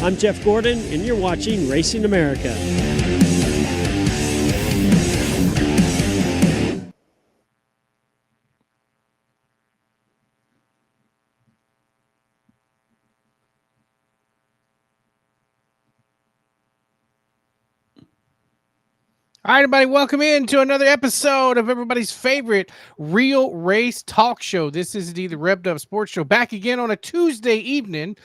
I'm Jeff Gordon, and you're watching Racing America. All right, everybody, welcome in to another episode of everybody's favorite real race talk show. This is the Revved Sports Show, back again on a Tuesday evening,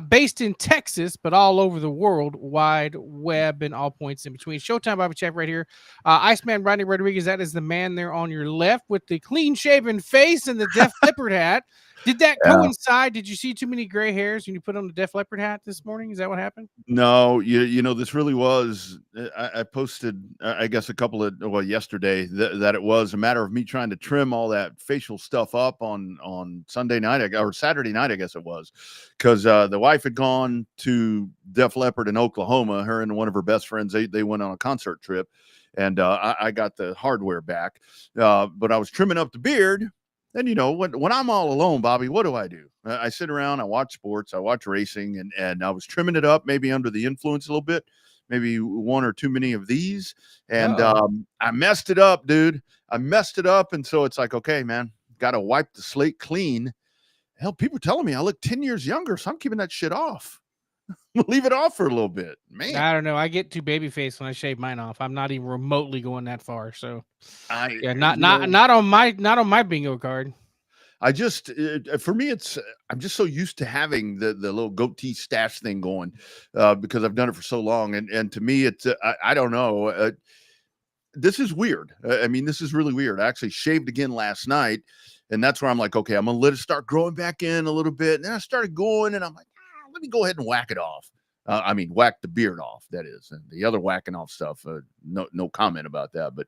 based in Texas, but all over the world wide web and all points in between. Showtime Bobby Check right here. Iceman Rodney Rodriguez, that is the man there on your left with the clean-shaven face and the Def Leppard hat. Did that coincide? Did you see too many gray hairs when you put on the Def Leppard hat this morning? Is that what happened? No, you know, this really was, I posted, I guess yesterday that it was a matter of me trying to trim all that facial stuff up on Sunday night or Saturday night, I guess it was, because the wife had gone to Def Leppard in Oklahoma. Her and one of her best friends, they went on a concert trip, and I got the hardware back, but I was trimming up the beard. And, you know, when I'm all alone, Bobby, what do? I sit around, I watch sports, I watch racing, and I was trimming it up, maybe under the influence a little bit, maybe one or too many of these. And I messed it up, dude. I messed it up. And so it's like, okay, man, got to wipe the slate clean. Hell, people are telling me I look 10 years younger, so I'm keeping that shit off. Leave it off for a little bit, man. I don't know. I get too baby faced when I shave mine off. I'm not even remotely going that far. So, not on my bingo card. I just, for me, I'm just so used to having the little goatee stash thing going because I've done it for so long. And to me, it's, I don't know. This is weird. I mean, this is really weird. I actually shaved again last night, and that's where I'm like, okay, I'm going to let it start growing back in a little bit. And then I started going, and I'm like, let me go ahead and whack it off. Whack the beard off, that is. And the other whacking off stuff, no comment about that. But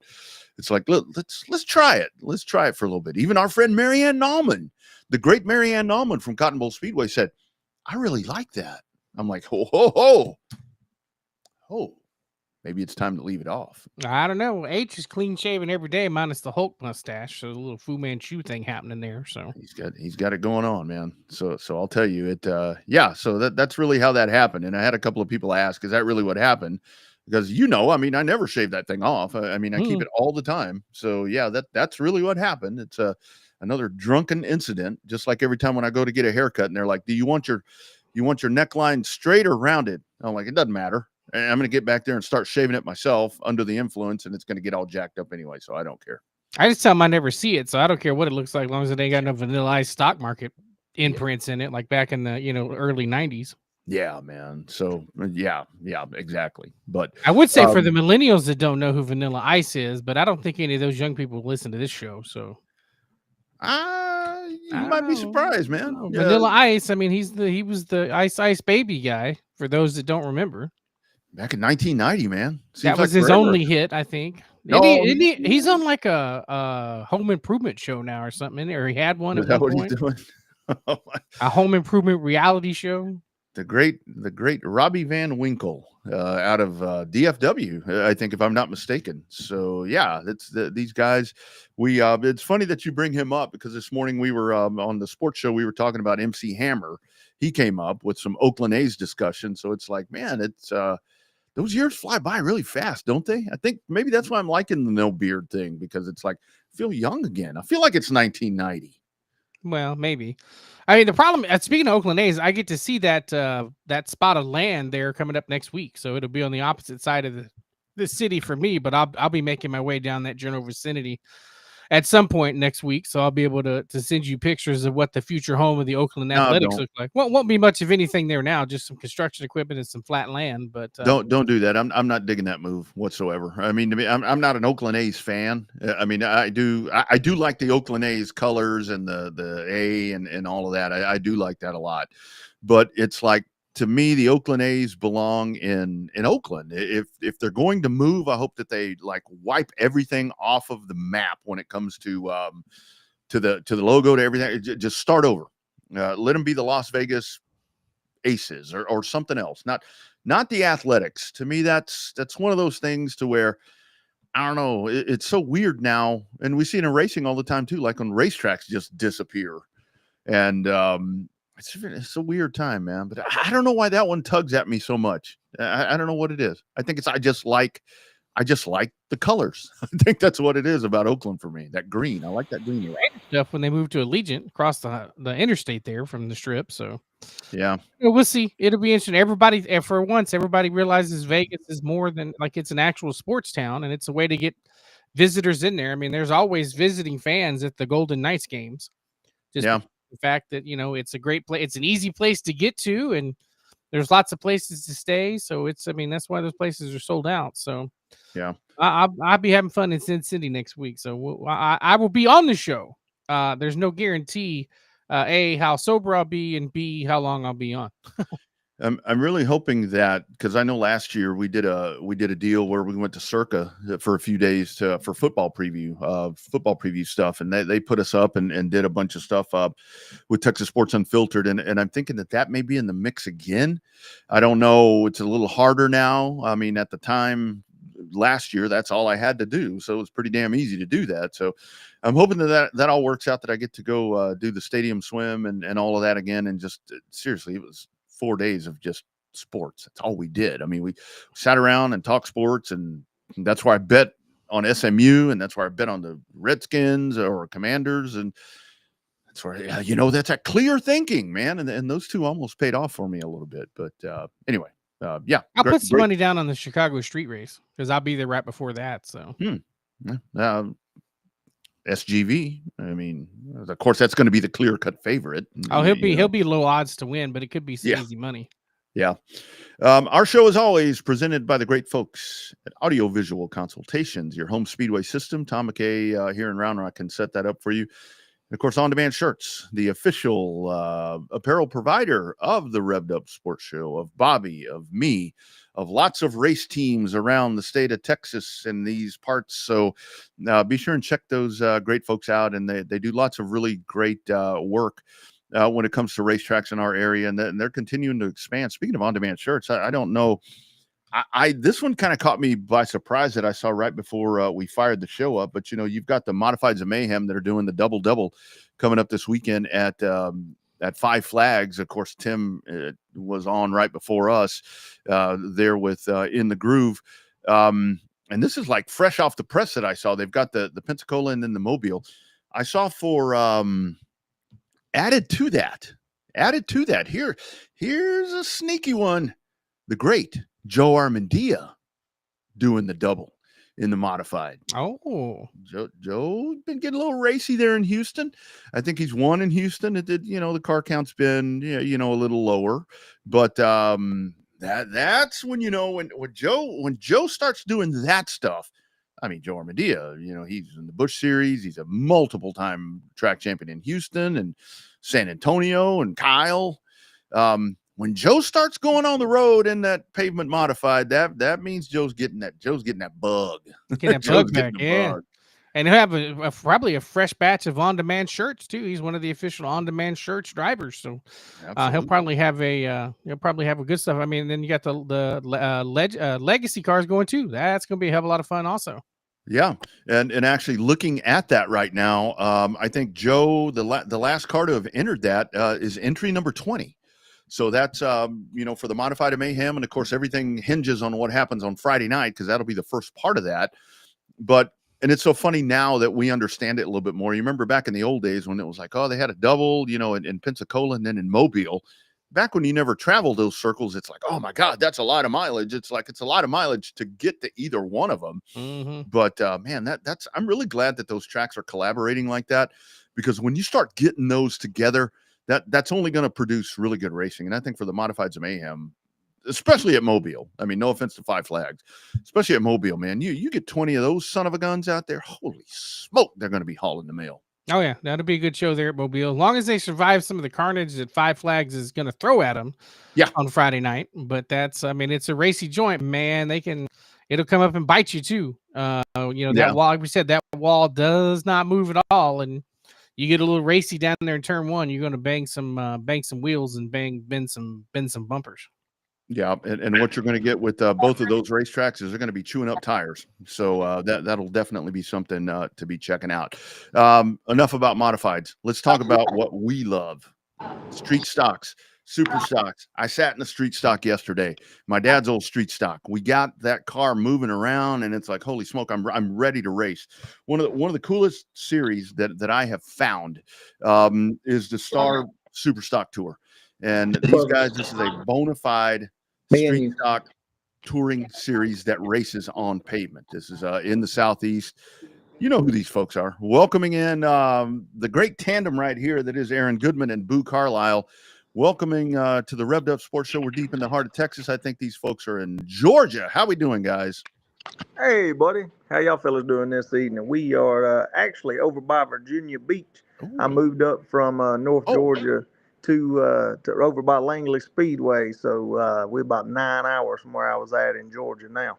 it's like, look, let's try it. Let's try it for a little bit. Even our friend Marianne Nauman, the great Marianne Nauman from Cotton Bowl Speedway, said, I really like that. I'm like, oh, maybe it's time to leave it off. I don't know. H is clean shaven every day, minus the Hulk mustache. So a little Fu Manchu thing happening there. So he's got it going on, man. So I'll tell you it. So that's really how that happened. And I had a couple of people ask, is that really what happened? Because, you know, I mean, I never shave that thing off. I keep it all the time. So yeah, that's really what happened. It's another drunken incident. Just like every time when I go to get a haircut and they're like, do you want your neckline straight or rounded? I'm like, it doesn't matter. And I'm going to get back there and start shaving it myself under the influence, and it's going to get all jacked up anyway. So I don't care. I just tell them I never see it, so I don't care what it looks like, as long as it ain't got no Vanilla Ice stock market imprints in it, like back in the early '90s. Yeah, man. So yeah, exactly. But I would say for the millennials that don't know who Vanilla Ice is, but I don't think any of those young people listen to this show. So you might be surprised, man. Vanilla Ice. I mean, he was the Ice Baby guy. For those that don't remember. Back in 1990, man. That was his only hit, I think. No, he's on like a home improvement show now or something, or he had one. Is that what he's doing? A home improvement reality show. The great Robbie Van Winkle out of DFW, I think, if I'm not mistaken. So yeah, these guys. It's funny that you bring him up because this morning we were on the sports show. We were talking about MC Hammer. He came up with some Oakland A's discussion. So it's like, man, it's those years fly by really fast, don't they? I think maybe that's why I'm liking the no beard thing, because it's like, I feel young again. I feel like it's 1990. Well, maybe. I mean, the problem, speaking of Oakland A's, I get to see that spot of land there coming up next week. So it'll be on the opposite side of the city for me, but I'll be making my way down that general vicinity at some point next week. So I'll be able to send you pictures of what the future home of the Oakland Athletics look like. Won't be much of anything there now, just some construction equipment and some flat land. But don't do that. I'm not digging that move whatsoever. I mean, to me, I'm not an Oakland A's fan. I mean, I do like the Oakland A's colors and the A and all of that. I do like that a lot. But it's like, to me, the Oakland A's belong in Oakland. If they're going to move, I hope that they like wipe everything off of the map when it comes to the logo, to everything. Just start over. Let them be the Las Vegas Aces or something else. Not the Athletics. To me, that's one of those things to where, I don't know. It's so weird now, and we see it in racing all the time too. Like when racetracks just disappear, and It's a weird time, man. But I don't know why that one tugs at me so much. I don't know what it is. I think it's I just like the colors. I think that's what it is about Oakland for me. That green. I like that green. Stuff when they moved to Allegiant across the interstate there from the Strip. So Yeah. we'll see. It'll be interesting. Everybody, for once, everybody realizes Vegas is more than like it's an actual sports town, and it's a way to get visitors in there. I mean, there's always visiting fans at the Golden Knights games. Just Yeah. the fact that it's a great place. It's an easy place to get to, and there's lots of places to stay. So I mean, that's why those places are sold out. So Yeah. I'll be having fun in Sin City next week. So I will be on the show. There's no guarantee, A, how sober I'll be, and B, how long I'll be on. I'm really hoping that, because I know last year we did a deal where we went to Circa for a few days for football preview stuff, and they put us up and did a bunch of stuff up with Texas Sports Unfiltered, and I'm thinking that may be in the mix again. I don't know. It's a little harder now. I mean, at the time last year, that's all I had to do, so it was pretty damn easy to do that. So I'm hoping that all works out, that I get to go do the stadium swim and all of that again, and just seriously, it was 4 days of just sports. That's all we did. I mean, we sat around and talked sports, and that's where I bet on SMU, and that's where I bet on the Redskins or Commanders, and that's where that's that clear thinking, man. And those two almost paid off for me a little bit. But anyway, yeah, I'll put some money down on the Chicago street race because I'll be there right before that. So. SGV. I mean, of course, that's going to be the clear-cut favorite. Oh, he'll be low odds to win, but it could be some easy money. Yeah. Our show is always presented by the great folks at Audiovisual Consultations, your home speedway system. Tom McKay here in Round Rock can set that up for you. And of course, On Demand Shirts, the official apparel provider of the Revved Up Sports Show, of Bobby, of me, of lots of race teams around the state of Texas and these parts. So be sure and check those great folks out. And they do lots of really great work when it comes to racetracks in our area. And they're continuing to expand. Speaking of on-demand shirts, I don't know. This one kind of caught me by surprise that I saw right before we fired the show up. But, you've got the Modifieds of Mayhem that are doing the double coming up this weekend at Five Flags. Of course, Tim was on right before us there with In the Groove. And this is like fresh off the press that I saw. They've got the Pensacola and then the Mobile. I saw for added to that. Here's a sneaky one. The great Joe Armandia doing the double in the modified. Oh, Joe been getting a little racy there in Houston. I think he's won in Houston. It did, the car count's been, a little lower, but that's when, when Joe starts doing that stuff. I mean, Joe Armandia, he's in the Busch Series. He's a multiple time track champion in Houston and San Antonio and Kyle. When Joe starts going on the road in that pavement modified, that means Joe's getting that bug. Getting that bug back, yeah. Bug. And he'll have probably a fresh batch of on-demand shirts too. He's one of the official on-demand shirts drivers, so he'll probably have a good stuff. I mean, then you got the legacy cars going too. That's going to be a hell of a lot of fun, also. Yeah, and actually looking at that right now, I think Joe, the last car to have entered that is entry number 20. So that's, for the Modified of Mayhem. And of course, everything hinges on what happens on Friday night, because that'll be the first part of that. And it's so funny now that we understand it a little bit more. You remember back in the old days when it was like, oh, they had a double, in Pensacola and then in Mobile. Back when you never traveled those circles, it's like, oh my God, that's a lot of mileage. It's a lot of mileage to get to either one of them. Mm-hmm. But man, I'm really glad that those tracks are collaborating like that, because when you start getting those together, that's only going to produce really good racing. And I think for the Modifieds of Mayhem, especially at Mobile, I mean, no offense to Five Flags, especially at Mobile, man, you get 20 of those son of a guns out there. Holy smoke, they're going to be hauling the mail. Oh yeah, that'll be a good show there at Mobile, as long as they survive some of the carnage that Five Flags is going to throw at them. Yeah, on Friday night. But it's a racy joint, man. It'll come up and bite you too. That wall, like we said, that wall does not move at all, and you get a little racy down there in turn one, you're going to bang some wheels and bend some bumpers. Yeah, and what you're going to get with both of those racetracks is they're going to be chewing up tires. So that'll definitely be something to be checking out. Enough about modifieds. Let's talk about what we love. Street stocks, super stocks. I sat in the street stock yesterday, my dad's old street stock. We got that car moving around, and it's like, holy smoke, I'm ready to race. One of the coolest series that I have found is the Star Super Stock Tour. And these guys, this is a bona fide street stock touring series that races on pavement. This is in the Southeast. You know who these folks are. Welcoming in the great tandem right here that is Aaron Goodman and Boo Carlisle. Welcoming to the Revved Up Sports Show. We're deep in the heart of Texas. I think these folks are in Georgia. How we doing, guys? Hey, buddy. How y'all fellas doing this evening? We are actually over by Virginia Beach. Ooh. I moved up from North Georgia to over by Langley Speedway. So we're about 9 hours from where I was at in Georgia now.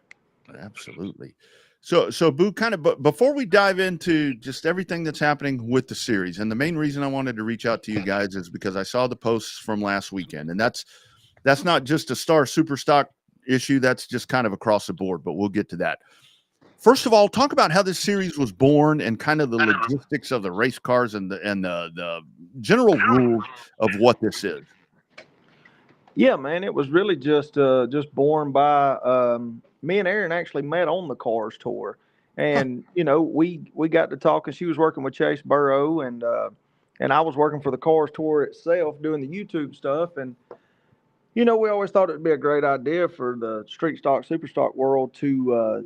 Absolutely. So Boo, kind of, before we dive into just everything that's happening with the series, and the main reason I wanted to reach out to you guys is because I saw the posts from last weekend, and that's not just a Star Super Stock issue. That's just kind of across the board, but we'll get to that. First of all, talk about how this series was born and kind of the logistics of the race cars and the general rules of what this is. Yeah, man, it was really just born by me and Aaron actually met on the Cars tour, and you know we got to talking. She was working with Chase Burrow, and I was working for the Cars tour itself, doing the YouTube stuff, and you know we always thought it'd be a great idea for the street stock, super stock world to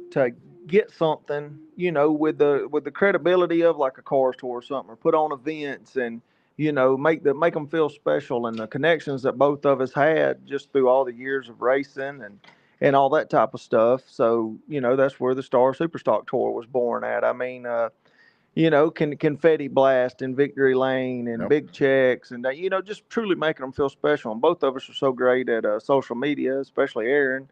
get something, you know, with the credibility of like a Cars tour or something, or put on events and, you know, make them feel special, and the connections that both of us had just through all the years of racing and all that type of stuff. So, you know, that's where the Star Superstock Tour was born at. I mean, you know, confetti blast in Victory Lane and big checks and, you know, just truly making them feel special. And both of us are so great at social media, especially Aaron,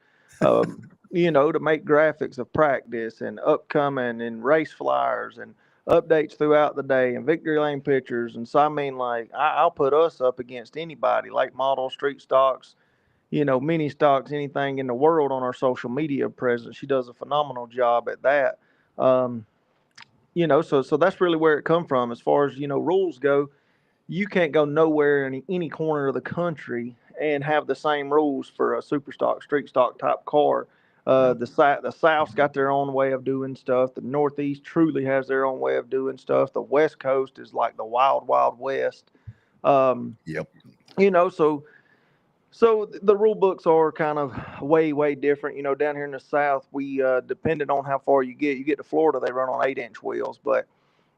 you know, to make graphics of practice and upcoming and race flyers and updates throughout the day and Victory Lane pictures. And so, I mean, like, I'll put us up against anybody, late model, street stocks, you know, mini stocks, anything in the world on our social media presence. She does a phenomenal job at that. You know, so that's really where it come from. As far as, you know, rules go, you can't go nowhere in any corner of the country and have the same rules for a super stock, street stock type car. The South's got their own way of doing stuff. The Northeast truly has their own way of doing stuff. The West Coast is like the wild, wild West. You know, so the rule books are kind of way, way different. You know, down here in the South, we, depending on how far you get to Florida, they run on 8-inch wheels. But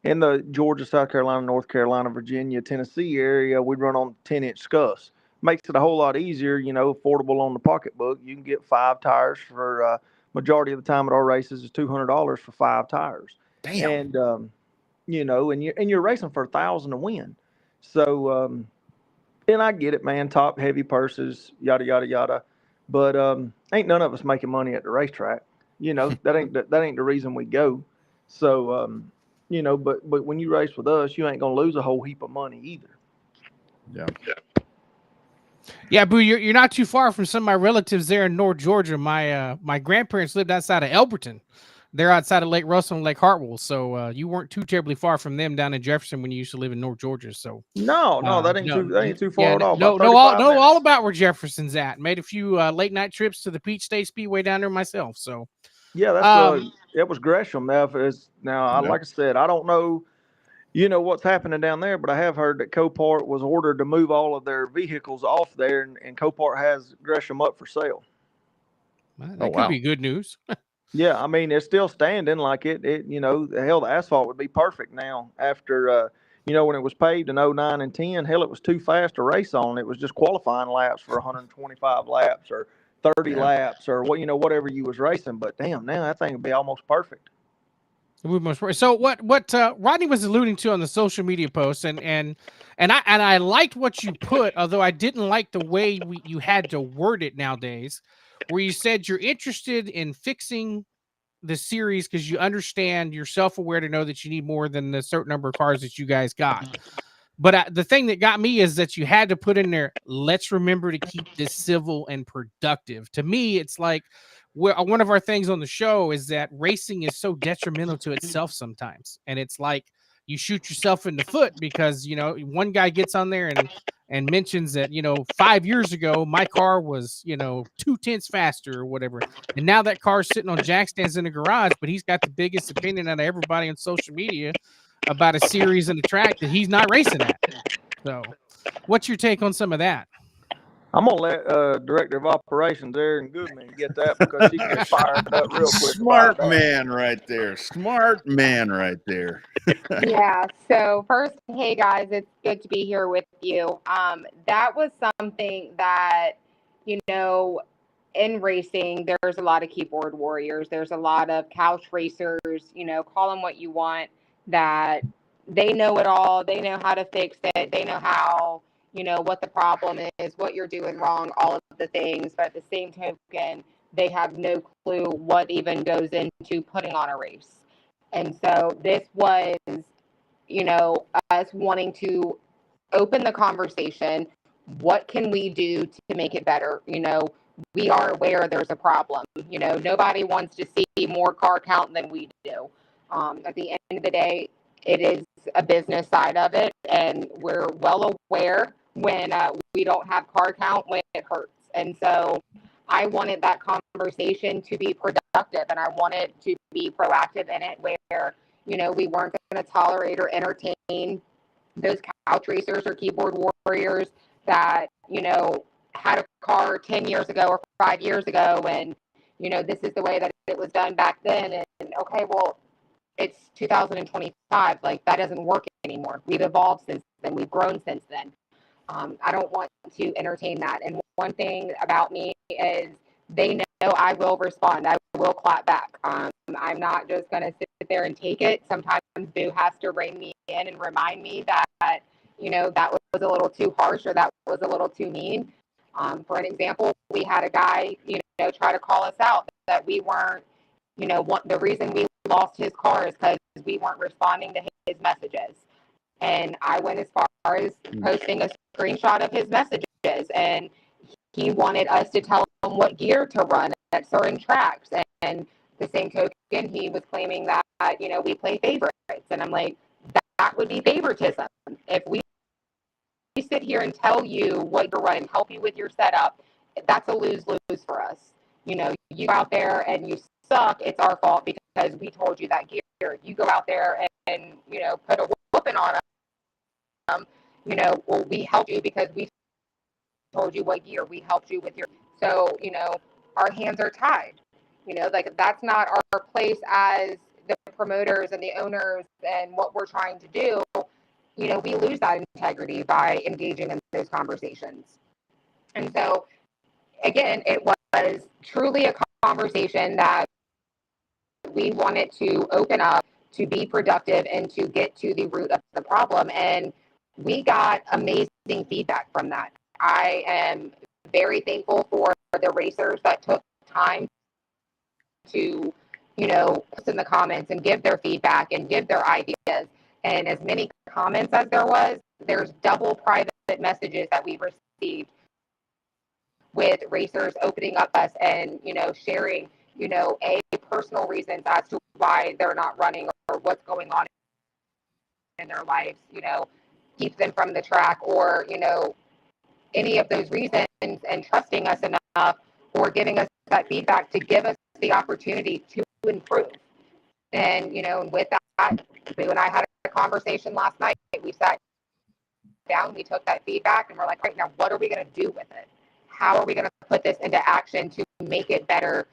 in the Georgia, South Carolina, North Carolina, Virginia, Tennessee area, we run on 10-inch scuffs. Makes it a whole lot easier, you know, affordable on the pocketbook. You can get 5 tires for majority of the time at our races is $200 for 5 tires. Damn. And, you know, and you're racing for $1,000 to win. So, and I get it, man. Top heavy purses, yada yada yada, but ain't none of us making money at the racetrack. You know, that ain't the reason we go. So, you know, but when you race with us, you ain't gonna lose a whole heap of money either. Yeah, Boo, you're not too far from some of my relatives there in North Georgia. My grandparents lived outside of Elberton. They're outside of Lake Russell and Lake Hartwell, so you weren't too terribly far from them down in Jefferson when you used to live in North Georgia. So no, that ain't too far at all. No, all about where Jefferson's at. Made a few late night trips to the Peach State Speedway down there myself. So yeah, that's it was Gresham. Like I said, I don't know, you know, what's happening down there, but I have heard that Copart was ordered to move all of their vehicles off there, and Copart has Gresham up for sale. Well, that could be good news. Yeah, I mean, it's still standing. Like it, you know, hell, the asphalt would be perfect now after, you know, when it was paved in 09 and 10, hell, it was too fast to race on. It was just qualifying laps for 125 laps or 30 laps or what, you know, whatever you was racing. But damn, now that thing would be almost perfect. So what Rodney was alluding to on the social media post, and I liked what you put, although I didn't like the way you had to word it nowadays, where you said you're interested in fixing the series because you understand, you're self-aware to know that you need more than the certain number of cars that you guys got. But the thing that got me is that you had to put in there, let's remember to keep this civil and productive. To me, it's like one of our things on the show is that racing is so detrimental to itself sometimes. And it's like you shoot yourself in the foot because, you know, one guy gets on there and mentions that, 5 years ago, my car was, 2/10 faster or whatever. And now that car's sitting on jack stands in the garage, but he's got the biggest opinion out of everybody on social media about a series and a track that he's not racing at. So what's your take on some of that? I'm gonna let Director of Operations Erin Goodman get that because she gets fired up real quick. Smart man right there. Smart man right there. Yeah. So first, hey guys, it's good to be here with you. That was something that, in racing, there's a lot of keyboard warriors. There's a lot of couch racers, call them what you want, that they know it all. They know how to fix it. They know how, what the problem is, what you're doing wrong, all of the things. But at the same token, they have no clue what even goes into putting on a race. And so this was, us wanting to open the conversation. What can we do to make it better? We are aware there's a problem. Nobody wants to see more car count than we do. At the end of the day, it is a business side of it, and we're well aware when we don't have car count, when it hurts. And so I wanted that conversation to be productive, and I wanted to be proactive in it where, we weren't going to tolerate or entertain those couch racers or keyboard warriors that, had a car 10 years ago or 5 years ago, and, this is the way that it was done back then. And okay, well, it's 2025. Like, that doesn't work anymore. We've evolved since then. We've grown since then. I don't want to entertain that. And one thing about me is they know I will respond. I will clap back. I'm not just going to sit there and take it. Sometimes Boo has to rein me in and remind me that, that was a little too harsh or that was a little too mean. For an example, we had a guy, try to call us out that we weren't, the reason we lost his car is because we weren't responding to his messages. And I went as far as posting a screenshot of his messages, and he wanted us to tell him what gear to run at certain tracks. And the same token, he was claiming that, we play favorites. And I'm like, that would be favoritism. If we sit here and tell you what you're running, help you with your setup, that's a lose-lose for us. You go out there and you suck, it's our fault because we told you that gear. You go out there and put a whooping on them, well, we helped you because we told you what gear. We helped you with your, so, our hands are tied. Like, that's not our place as the promoters and the owners and what we're trying to do. We lose that integrity by engaging in those conversations. And so, again, it was truly a conversation that we wanted to open up, to be productive, and to get to the root of the problem. And we got amazing feedback from that. I am very thankful for the racers that took time to, post in the comments and give their feedback and give their ideas. And as many comments as there was, there's double private messages that we received with racers opening up us and, sharing, personal reasons as to why they're not running or what's going on in their lives, keeps them from the track, or, any of those reasons, and trusting us enough or giving us that feedback to give us the opportunity to improve. And, with that, Boo and I had a conversation last night. We sat down, we took that feedback, and we're like, right now, what are we going to do with it? How are we going to put this into action to make it better,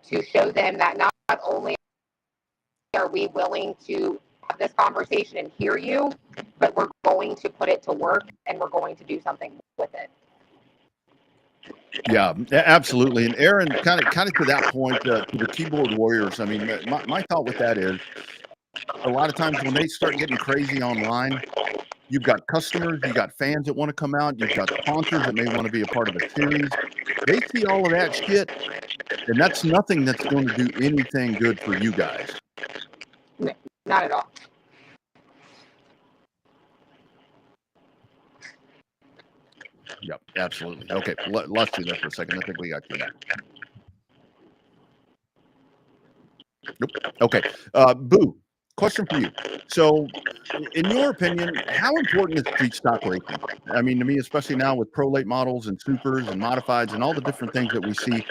to show them that not only are we willing to have this conversation and hear you, but we're going to put it to work and we're going to do something with it. Yeah, absolutely. And Erin, kind of to that point, to the keyboard warriors, I mean, my thought with that is, a lot of times when they start getting crazy online, you've got customers, you got fans that want to come out, you've got sponsors that may want to be a part of a series. They see all of that shit, and that's nothing that's going to do anything good for you guys. Not at all. Yep, absolutely. Okay, let's do that for a second. I think we got you. Nope. Okay. Boo, question for you. So, in your opinion, how important is street stock racing? I mean, to me, especially now with pro late models and supers and modifieds and all the different things that we see,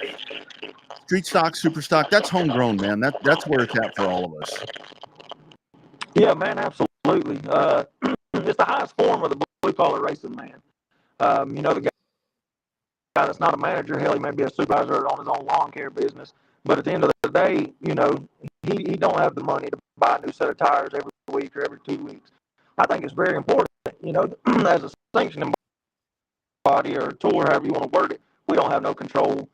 street stock, super stock, that's homegrown, man. That's where it's at for all of us. Yeah, man, absolutely. It's the highest form of the blue collar racing, man. The guy that's not a manager, hell, he may be a supervisor on his own lawn care business. But at the end of the day, he don't have the money to buy a new set of tires every week or every 2 weeks. I think it's very important, as a sanctioning body or tour, however you want to word it, we don't have no control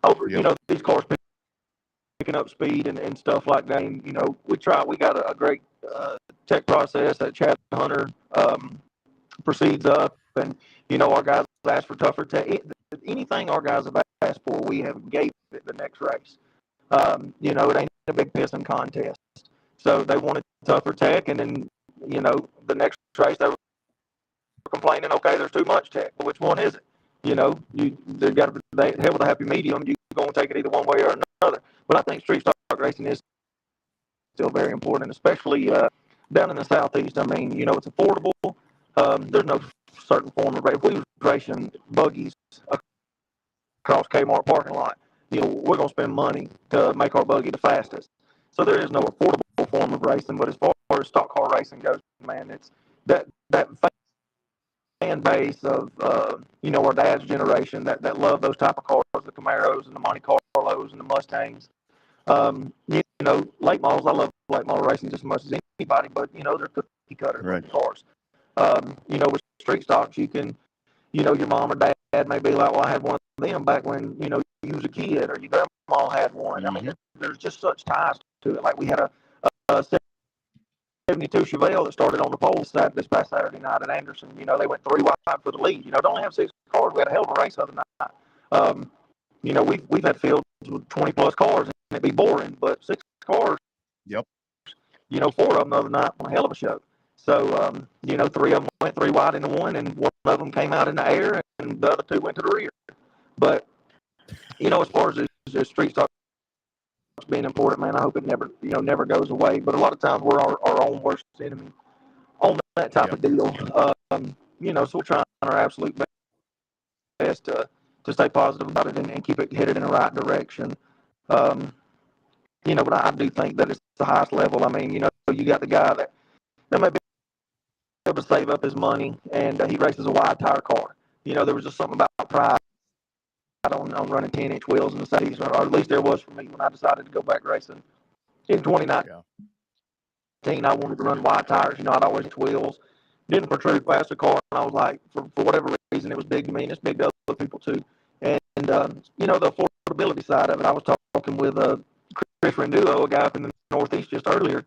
over, these cars picking up speed and stuff like that. And, we got a great tech process that Chad Hunter proceeds up, and our guys ask for tougher tech. Anything our guys have asked for, we have gave it the next race. It ain't a big pissing contest, so they wanted tougher tech, and then the next race they were complaining, okay, there's too much tech. Well, which one is it? They got to hell with a happy medium. You go and take it either one way or another. But I think street stock racing is still very important, especially down in the southeast. I mean, it's affordable. There's no certain form of race. If we was racing buggies across Kmart parking lot, we're gonna spend money to make our buggy the fastest. So there is no affordable form of racing. But as far as stock car racing goes, man, it's that fan base of our dad's generation that love those type of cars, the Camaros and the Monte Carlos and the Mustangs. Late models. I love late model racing just as much as anybody, but they're cookie cutter cars. With street stocks, you can, your mom or dad may be like, well, I had one of them back when you was a kid, or your grandma had one. I mean, there's just such ties to it. Like we had a 72 Chevelle that started on the pole this past Saturday night at Anderson. They went 3 wide for the lead. Don't only have 6 cars. We had a hell of a race the other night. We've had fields with 20 plus cars, and it'd be boring, but 6 cars. Yep. 4 of them the other night on a hell of a show. So, 3 of them went 3 wide into one, and 1 of them came out in the air, and the other 2 went to the rear. But, as far as the street stock being important, man, I hope it never goes away. But a lot of times we're our own worst enemy on that type of deal. So we're trying our absolute best to stay positive about it and keep it headed in the right direction. But I do think that it's the highest level. I mean, you got the guy that may be able to save up his money, and he races a wide tire car. There was just something about pride on running 10-inch wheels in the 70s, or at least there was for me when I decided to go back racing in 2019. I wanted to run wide tires. I'd always hit wheels, didn't protrude past the car, and I was like, for whatever reason, it was big to me, and it's big to other people too. And the affordability side of it, I was talking with Chris Renduo, a guy up in the Northeast just earlier,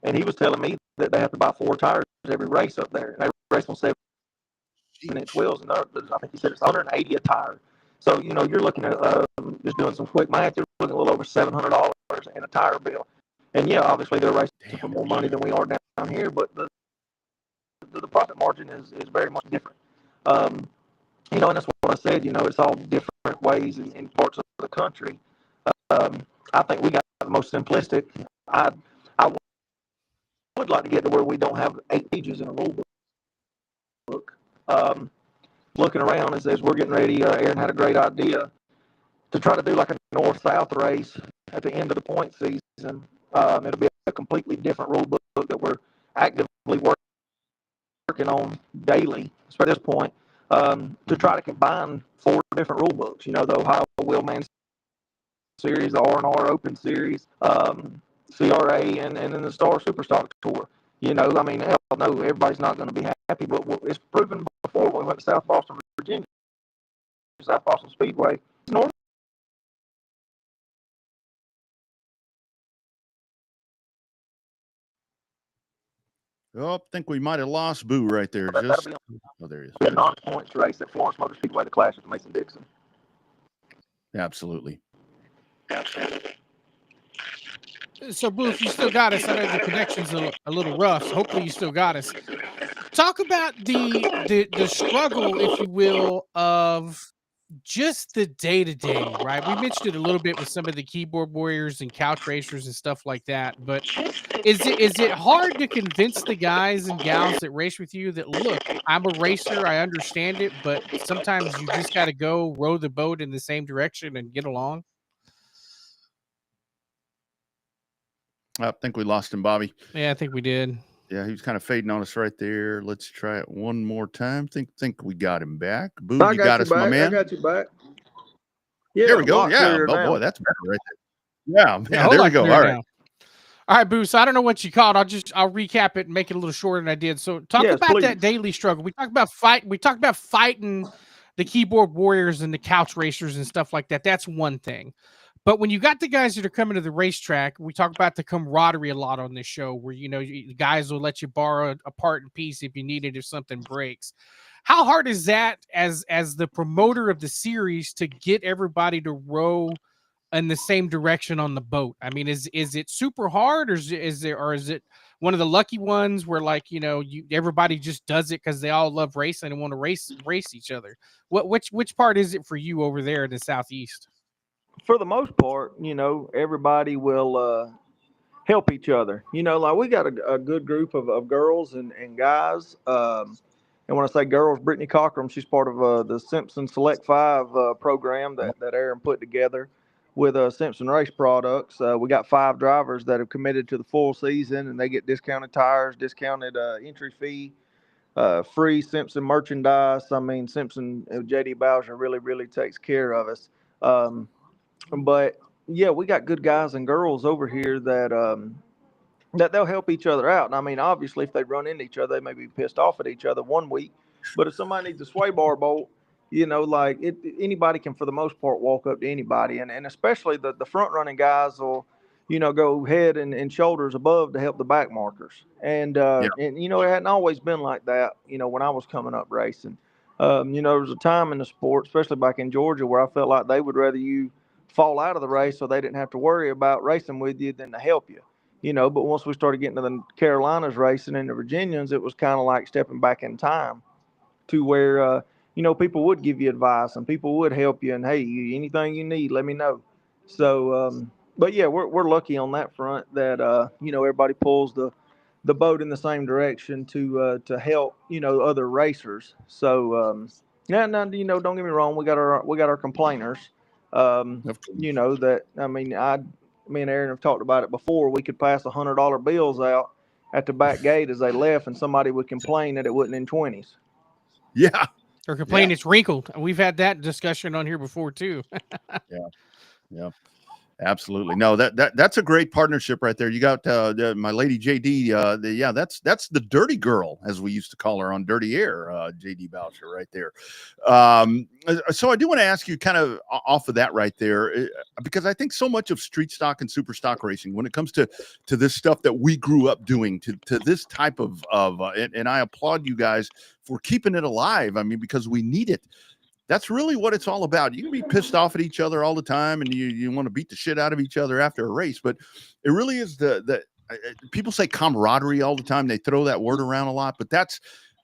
and he was telling me that they have to buy 4 tires every race up there, and they race on 7-inch wheels, and I think he said it's 180 a tire. So, you're looking at just doing some quick math, you're looking at a little over $700 in a tire bill. And, yeah, obviously they're racing for more money than we are down here, but the profit margin is very much different. And that's what I said, it's all different ways in parts of the country. I think we got the most simplistic. I would like to get to where we don't have 8 pages in a rule book. Looking around as we're getting ready, Aaron had a great idea to try to do like a north-south race at the end of the point season. It'll be a completely different rule book that we're actively working on daily at this point, to try to combine 4 different rule books. The Ohio Wheelman Series, the R&R Open Series, CRA, and then the Star Superstock Tour. I mean, hell no, everybody's not going to be happy, but it's proven before when we went to South Boston, Virginia, South Boston Speedway. North. Oh, I think we might have lost Boo right there. There he is. A non-points race at Florence Motor Speedway, the clash with Mason-Dixon. Absolutely. So, Boo, if you still got us, I know the connection's a little rough. So hopefully you still got us. Talk about the struggle, if you will, of just the day-to-day, right? We mentioned it a little bit with some of the keyboard warriors and couch racers and stuff like that, but is it hard to convince the guys and gals that race with you that, look, I'm a racer, I understand it, but sometimes you just got to go row the boat in the same direction and get along? I think we lost him, Bobby. Yeah, I think we did. Yeah, he was kind of fading on us right there. Let's try it one more time. Think we got him back. Boo, you got us, back. my man. I got you back. Yeah, there we go. Yeah. Oh now. boy, that's better right there. Yeah, Yeah, there we go. All right. Now. All right, Boo. So I don't know what you called. I'll recap it and make it a little shorter than I did. So talk about that daily struggle. We talked about fighting the keyboard warriors and the couch racers and stuff like that. That's one thing. But when you got the guys that are coming to the racetrack, we talk about the camaraderie a lot on this show, where the guys will let you borrow a part and piece if you need it, if something breaks. How hard is that as the promoter of the series to get everybody to row in the same direction on the boat? I mean, is it super hard, or is it one of the lucky ones where, like, everybody just does it because they all love racing and want to race each other? Which part is it for you over there in the Southeast? For the most part, everybody will help each other. Like we got a good group of girls and guys. And when I say girls, Brittany Cockram, she's part of the Simpson Select 5 program that Aaron put together with Simpson Race Products. We got 5 drivers that have committed to the full season, and they get discounted tires, discounted entry fee, free Simpson merchandise. I mean, Simpson, JD Bowser really takes care of us. But yeah, we got good guys and girls over here that they'll help each other out. And I mean, obviously, if they run into each other, they may be pissed off at each other one week. But if somebody needs a sway bar bolt, anybody can, for the most part, walk up to anybody. And especially the front running guys will, go head and shoulders above to help the back markers. And it hadn't always been like that, when I was coming up racing. There was a time in the sport, especially back in Georgia, where I felt like they would rather you fall out of the race so they didn't have to worry about racing with you than to help you. But once we started getting to the Carolinas racing and the Virginians, it was kind of like stepping back in time to where, people would give you advice and people would help you. And, hey, anything you need, let me know. So, but yeah, we're lucky on that front that, everybody pulls the boat in the same direction to help, other racers. So, don't get me wrong. We got our complainers, that, I mean, me and Aaron have talked about it before. We could pass $100 bills out at the back gate as they left, and somebody would complain that it wasn't in 20s. Yeah. Or complain it's wrinkled. We've had that discussion on here before too. Yeah. Absolutely. No, that's a great partnership right there. You got my lady JD. That's the dirty girl, as we used to call her on Dirty Air, JD Boucher right there. So I do want to ask you kind of off of that right there, because I think so much of street stock and super stock racing, when it comes to this stuff that we grew up doing, to this type of and I applaud you guys for keeping it alive. I mean, because we need it. That's really what it's all about. You can be pissed off at each other all the time, and you want to beat the shit out of each other after a race, but it really is the people say camaraderie all the time. They throw that word around a lot, but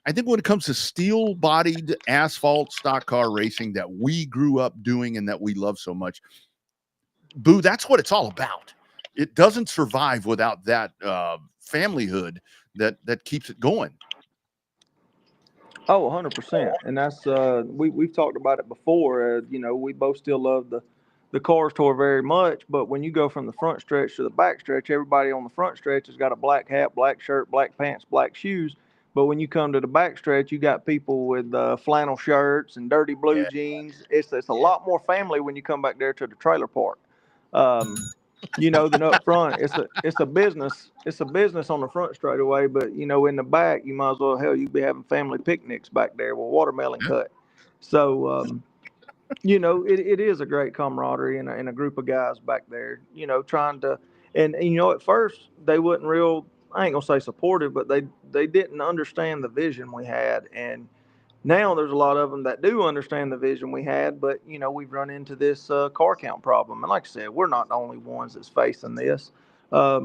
I think when it comes to steel-bodied asphalt stock car racing that we grew up doing and that we love so much, Boo, that's what it's all about. It doesn't survive without that familyhood that keeps it going. Oh, 100%. And that's we've talked about it before. We both still love the Cars Tour very much, but when you go from the front stretch to the back stretch, everybody on the front stretch has got a black hat, black shirt, black pants, black shoes. But when you come to the back stretch, you got people with flannel shirts and dirty blue jeans. It's a lot more family when you come back there to the trailer park. Than up front. It's a business. It's a business on the front straight away, but in the back, you might as well, hell, you'd be having family picnics back there with watermelon cut. So, it is a great camaraderie and a group of guys back there, trying to, and at first they wasn't real, I ain't gonna say supportive, but they didn't understand the vision we had. And now there's a lot of them that do understand the vision we had, but we've run into this car count problem. And like I said, we're not the only ones that's facing this. Up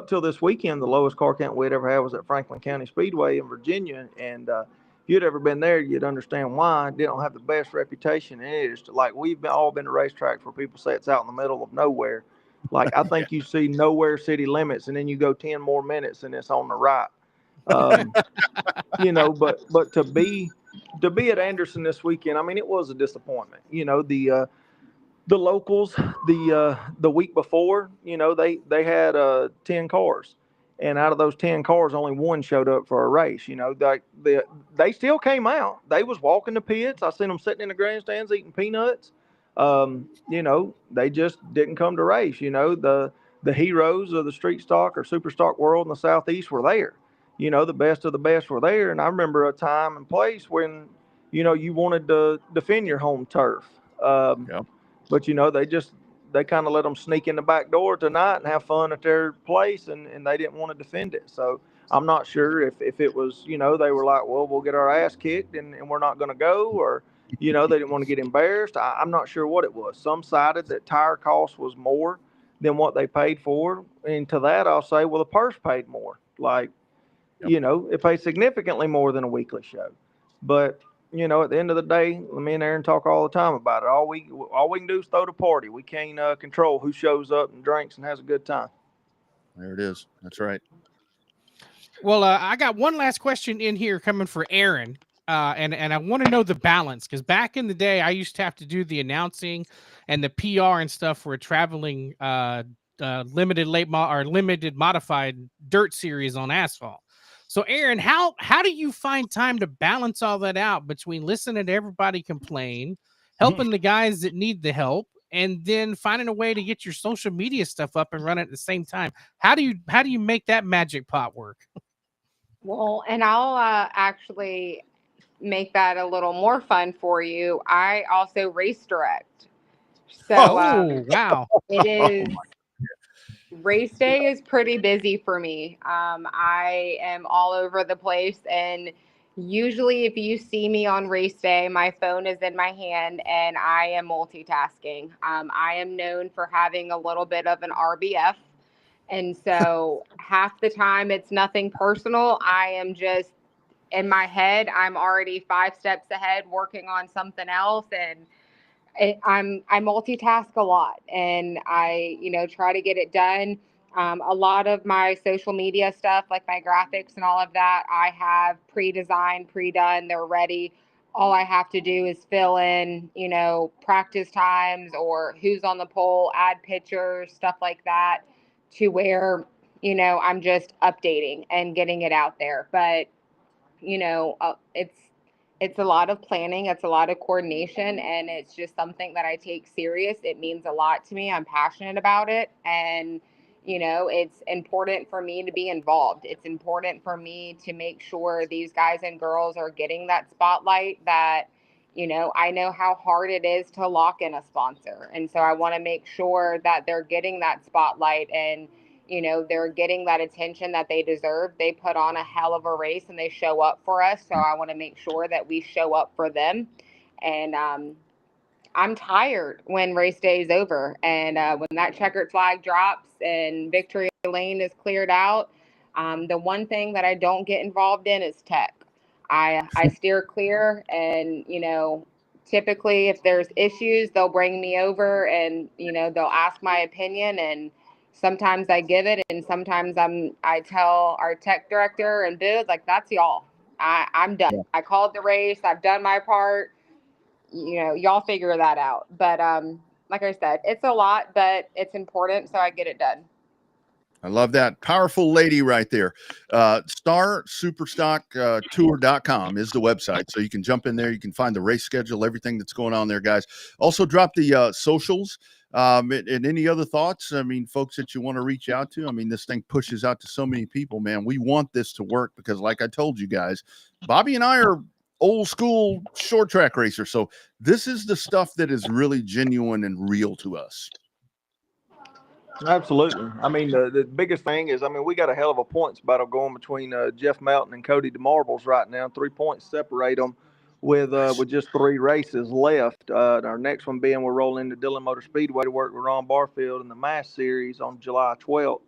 till this weekend, the lowest car count we'd ever had was at Franklin County Speedway in Virginia. And if you'd ever been there, you'd understand why it don't have the best reputation. And it is like we've all been to racetracks where people say it's out in the middle of nowhere. Like I think you see nowhere city limits, and then you go 10 more minutes and it's on the right. You know, but to be at Anderson this weekend, I mean, it was a disappointment. You know, the locals, the week before, you know, they had 10 cars, and out of those 10 cars, only one showed up for a race. You know, they still came out. They was walking the pits. I seen them sitting in the grandstands eating peanuts. You know, they just didn't come to race. You know, the heroes of the street stock or super stock world in the Southeast were there. You know, the best of the best were there. And I remember a time and place when, you know, you wanted to defend your home turf. Yeah. But, you know, they kind of let them sneak in the back door tonight and have fun at their place, and they didn't want to defend it. So I'm not sure if it was, you know, they were like, well, we'll get our ass kicked and we're not going to go, or, you know, they didn't want to get embarrassed. I'm not sure what it was. Some cited that tire cost was more than what they paid for. And to that, I'll say, well, the purse paid more. Like, you know, it paid significantly more than a weekly show. But, you know, at the end of the day, me and Aaron talk all the time about it. All we can do is throw the party. We can't control who shows up and drinks and has a good time. There it is. That's right. Well, I got one last question in here coming for Aaron. And I want to know the balance, because back in the day, I used to have to do the announcing and the PR and stuff for a traveling limited modified dirt series on asphalt. So, Aaron, how do you find time to balance all that out between listening to everybody complain, helping the guys that need the help, and then finding a way to get your social media stuff up and running at the same time? How do you make that magic pot work? Well, and I'll actually make that a little more fun for you. I also race direct. So Wow. it is race day is pretty busy for me. I am all over the place, and usually if you see me on race day, my phone is in my hand and I am multitasking. I am known for having a little bit of an RBF. And so half the time it's nothing personal. I am just in my head, I'm already 5 steps ahead working on something else. And I multitask a lot, and I, you know, try to get it done. A lot of my social media stuff, like my graphics and all of that, I have pre-designed, pre-done. They're ready. All I have to do is fill in, you know, practice times or who's on the pole, add pictures, stuff like that, to where, you know, I'm just updating and getting it out there. But, you know, it's a lot of planning, it's a lot of coordination, and it's just something that I take serious. It means a lot to me. I'm passionate about it, and you know, it's important for me to be involved. It's important for me to make sure these guys and girls are getting that spotlight. That, you know, I know how hard it is to lock in a sponsor, and so I want to make sure that they're getting that spotlight, and you know, they're getting that attention that they deserve. They put on a hell of a race and they show up for us. So I want to make sure that we show up for them. And I'm tired when race day is over. And when that checkered flag drops and victory lane is cleared out, the one thing that I don't get involved in is tech. I steer clear, and, you know, typically if there's issues, they'll bring me over and, you know, they'll ask my opinion, and sometimes I give it, and sometimes I tell our tech director and Booth, like, that's y'all. I'm done. Yeah. I called the race. I've done my part. You know, y'all figure that out. But like I said, it's a lot, but it's important, so I get it done. I love that. Powerful lady right there. StarSuperstockTour.com is the website. So you can jump in there. You can find the race schedule, everything that's going on there, guys. Also drop the socials. And any other thoughts? I mean, folks that you want to reach out to. I mean, this thing pushes out to so many people, man. We want this to work because, like I told you guys, Bobby and I are old school short track racers. So this is the stuff that is really genuine and real to us. Absolutely. I mean, the biggest thing is, I mean, we got a hell of a points battle going between Jeff Melton and Cody DeMarbles right now. 3 points separate them with just 3 races left. Our next one being we're rolling into Dillon Motor Speedway to work with Ron Barfield in the Mass Series on July 12th.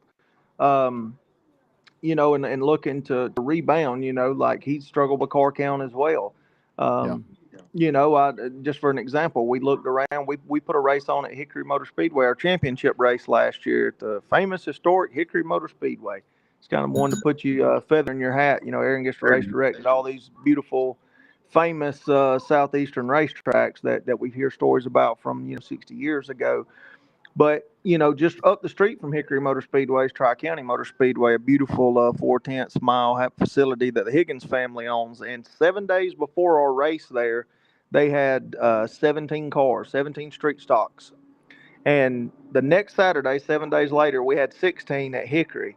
and looking to rebound, like he struggled with car count as well. Just for an example, we looked around, we put a race on at Hickory Motor Speedway, our championship race last year at the famous historic Hickory Motor Speedway. It's kind of one to put you feather in your hat. Aaron gets to race direct at all these beautiful, famous southeastern racetracks that we hear stories about from 60 years ago. But just up the street from Hickory Motor Speedway is Tri-County Motor Speedway, a beautiful 4/10 mile facility that the Higgins family owns. And 7 days before our race there, they had 17 cars, 17 street stocks. And the next Saturday, 7 days later, we had 16 at Hickory.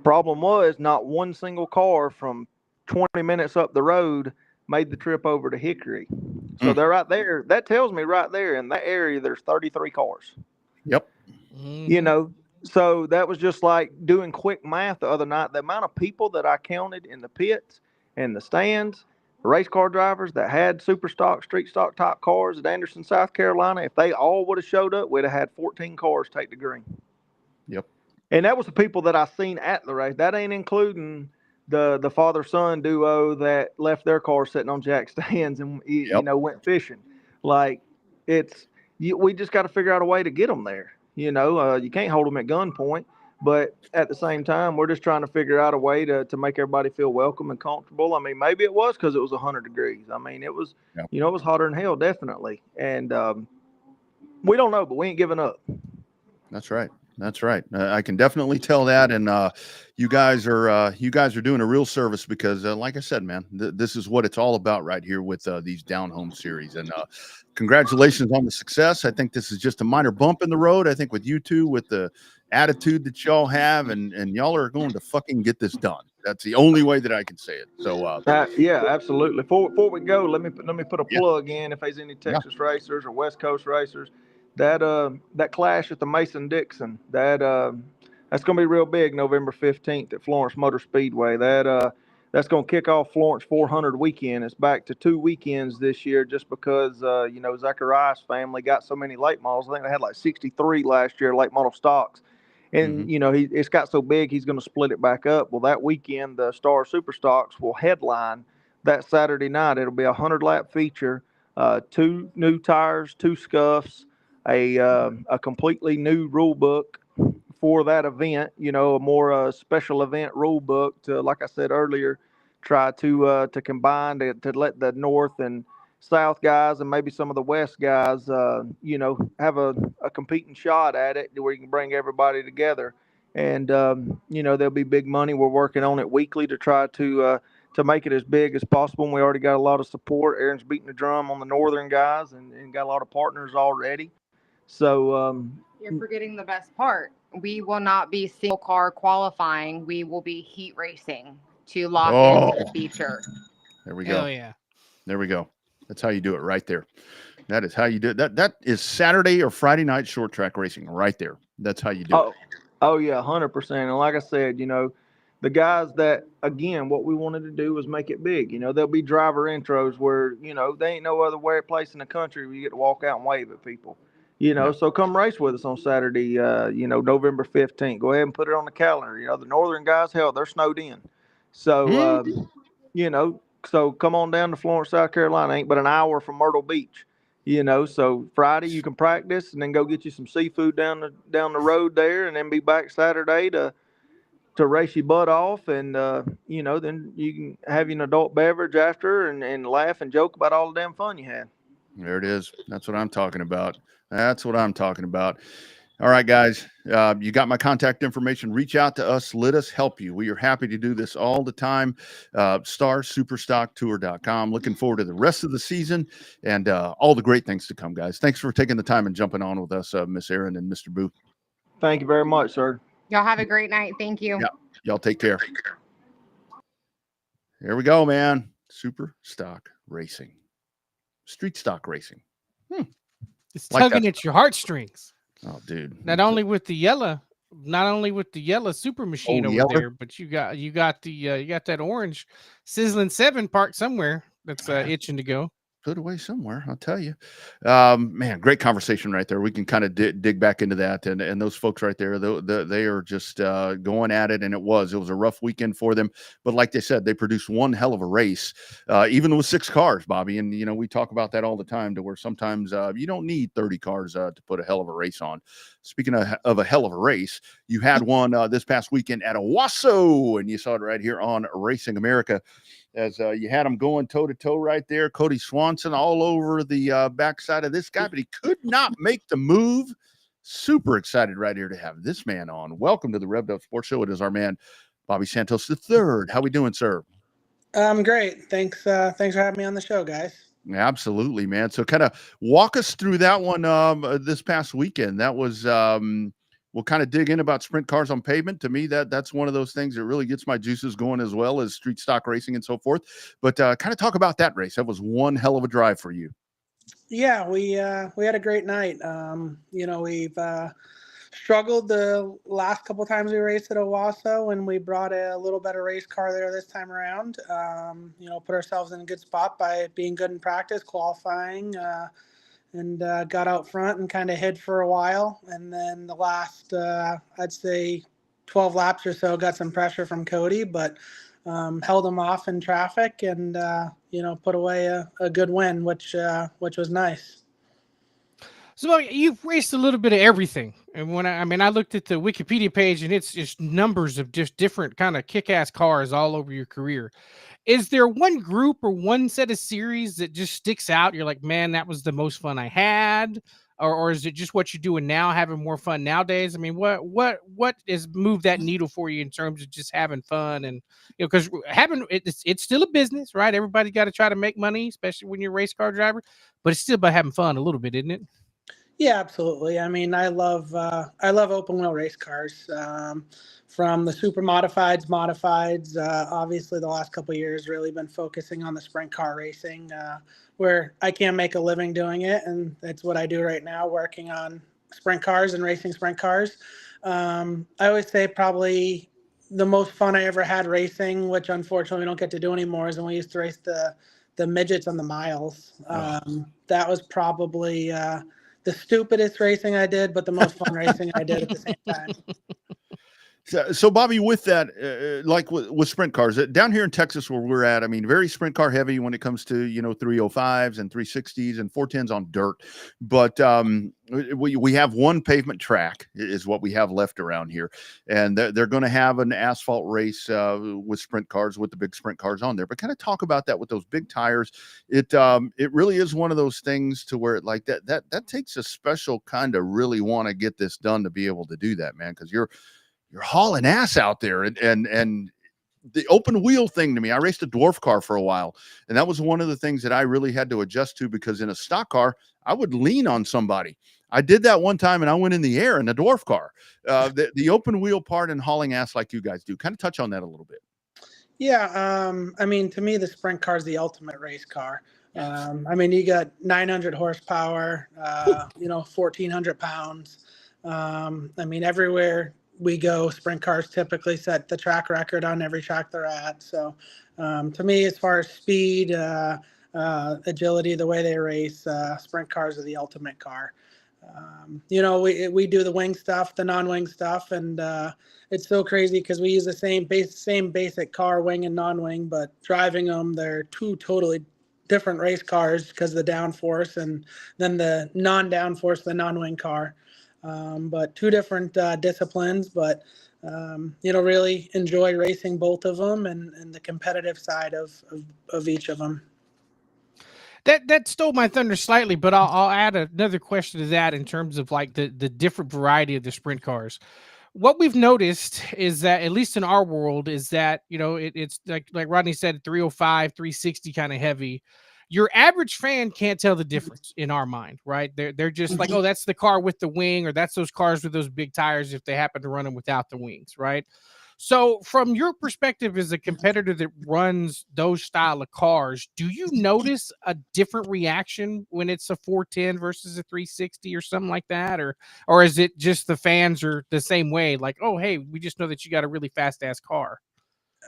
Problem was, not one single car from 20 minutes up the road made the trip over to Hickory. So they're right there. That tells me right there in that area, there's 33 cars. Yep. So that was just like doing quick math the other night. The amount of people that I counted in the pits and the stands, the race car drivers that had super stock, street stock type cars at Anderson, South Carolina, if they all would have showed up, we'd have had 14 cars take the green. Yep. And that was the people that I seen at the race. That ain't including the father-son duo that left their car sitting on jack stands and went fishing. Like we just got to figure out a way to get them there. You can't hold them at gunpoint, but at the same time, we're just trying to figure out a way to make everybody feel welcome and comfortable. I mean, maybe it was because it was 100 degrees. I mean, it was, it was hotter than hell, definitely. And we don't know, but we ain't giving up. That's right. That's right. I can definitely tell that. And you guys are doing a real service because, like I said, man, this is what it's all about right here with these down home series. And congratulations on the success. I think this is just a minor bump in the road. I think with you two, with the attitude that y'all have, and y'all are going to fucking get this done. That's the only way that I can say it. So yeah, absolutely. Before we go, let me put a plug in. If there's any Texas racers or West Coast racers. That clash at the Mason-Dixon, that's going to be real big November 15th at Florence Motor Speedway. That's going to kick off Florence 400 weekend. It's back to 2 weekends this year just because, Zacharias family got so many late models. I think they had like 63 last year, late model stocks. And, it's got so big, he's going to split it back up. Well, that weekend, the Star Super Stocks will headline that Saturday night. It'll be a 100-lap feature, 2 new tires, 2 scuffs, a completely new rule book for that event, a more special event rule book to, like I said earlier, try to combine to let the North and South guys and maybe some of the West guys, have a competing shot at it where you can bring everybody together. And, there'll be big money. We're working on it weekly to try to make it as big as possible. And we already got a lot of support. Aaron's beating the drum on the Northern guys and got a lot of partners already. So you're forgetting the best part. We will not be single car qualifying. We will be heat racing to lock into the feature. There we go. Hell yeah. There we go. That's how you do it right there. That is how you do it. That is Saturday or Friday night short track racing right there. That's how you do it. Oh yeah, 100%. And like I said, the guys that, again, what we wanted to do was make it big. There'll be driver intros where, they ain't no other place in the country where you get to walk out and wave at people. So come race with us on Saturday, November 15th. Go ahead and put it on the calendar. The Northern guys, hell, they're snowed in. So, so come on down to Florence, South Carolina. Ain't but an hour from Myrtle Beach. So Friday you can practice and then go get you some seafood down the road there, and then be back Saturday to race your butt off, and then you can have an adult beverage after and laugh and joke about all the damn fun you had. There it is. That's what I'm talking about. That's what I'm talking about. All right, guys, you got my contact information. Reach out to us. Let us help you. We are happy to do this all the time. StarSuperstockTour.com. Looking forward to the rest of the season and all the great things to come, guys. Thanks for taking the time and jumping on with us, Miss Erin and Mr. Boo. Thank you very much, sir. Y'all have a great night. Thank you. Yeah, y'all take care. Here we go, man. Super stock racing. Street stock racing. It's tugging at your heartstrings. Oh, dude! Not only with the yellow super machine over there, but you got that orange sizzling 7 parked somewhere that's itching to go. put away somewhere, I'll tell you. Man, great conversation right there. We can kind of dig back into that, and those folks right there, they are just going at it, and it was a rough weekend for them. But like they said, they produced one hell of a race, even with 6 cars, Bobby. And we talk about that all the time, to where sometimes you don't need 30 cars to put a hell of a race on. Speaking of a hell of a race, you had one this past weekend at Owasso, and you saw it right here on Racing America, as you had him going toe-to-toe right there. Cody Swanson all over the backside of this guy, but he could not make the move. Super excited right here to have this man on. Welcome to the Revved Up Sports Show. It is our man, Bobby Santos III. How we doing, sir? Great. Thanks for having me on the show, guys. Absolutely, man. So kind of walk us through that one this past weekend. That was we'll kind of dig in about sprint cars on pavement. To me, that's one of those things that really gets my juices going, as well as street stock racing and so forth. But kind of talk about that race. That was one hell of a drive for you. Yeah, we had a great night. We've struggled the last couple times we raced at Owasso, and we brought a little better race car there this time around. Put ourselves in a good spot by being good in practice, qualifying, and got out front and kind of hid for a while. And then the last, I'd say 12 laps or so, got some pressure from Cody, but held him off in traffic and, put away a good win, which was nice. So you've raced a little bit of everything. And when I looked at the Wikipedia page, and it's just numbers of just different kind of kick-ass cars all over your career. Is there one group or one set of series that just sticks out? You're like, man, that was the most fun I had. Or is it just what you're doing now, having more fun nowadays? I mean, what has moved that needle for you in terms of just having fun? And, because it's still a business, right? Everybody got to try to make money, especially when you're a race car driver, but it's still about having fun a little bit, isn't it? Yeah, absolutely. I mean, I love open wheel race cars, from the super modifieds. Obviously, the last couple of years really been focusing on the sprint car racing, where I can make a living doing it, and that's what I do right now, working on sprint cars and racing sprint cars. I always say probably the most fun I ever had racing, which unfortunately we don't get to do anymore, is when we used to race the midgets on the miles. That was probably the stupidest racing I did, but the most fun racing I did at the same time. So Bobby, with that, like with sprint cars down here in Texas where we're at, I mean, very sprint car heavy when it comes to 305s and 360s and 410s on dirt. But we have one pavement track is what we have left around here, and they're going to have an asphalt race with sprint cars, with the big sprint cars on there. But kind of talk about that with those big tires. It really is one of those things to where like that takes a special kind of really want to get this done to be able to do that, man, because you're hauling ass out there, and the open wheel thing, to me, I raced a dwarf car for a while, and that was one of the things that I really had to adjust to, because in a stock car, I would lean on somebody. I did that one time, and I went in the air in a dwarf car. The open wheel part and hauling ass like you guys do, kind of touch on that a little bit. Yeah, I mean, to me, the sprint car is the ultimate race car. You got 900 horsepower, 1,400 pounds. Everywhere we go, sprint cars typically set the track record on every track they're at. So to me, as far as speed, agility, the way they race, sprint cars are the ultimate car. We do the wing stuff, the non-wing stuff, and it's so crazy because we use the same basic car, wing and non-wing, but driving them, they're two totally different race cars because of the downforce, and then the non-downforce, the non-wing car. But two different disciplines, but really enjoy racing both of them and the competitive side of each of them. That stole my thunder slightly, but I'll add another question to that in terms of like the different variety of the sprint cars. What we've noticed is that, at least in our world, is that it's like Rodney said, 305, 360 kind of heavy. Your average fan can't tell the difference in our mind, right? They're just like, oh, that's the car with the wing, or that's those cars with those big tires if they happen to run them without the wings, right? So from your perspective as a competitor that runs those style of cars, do you notice a different reaction when it's a 410 versus a 360 or something like that? Or is it just the fans are the same way? Like, oh, hey, we just know that you got a really fast ass car.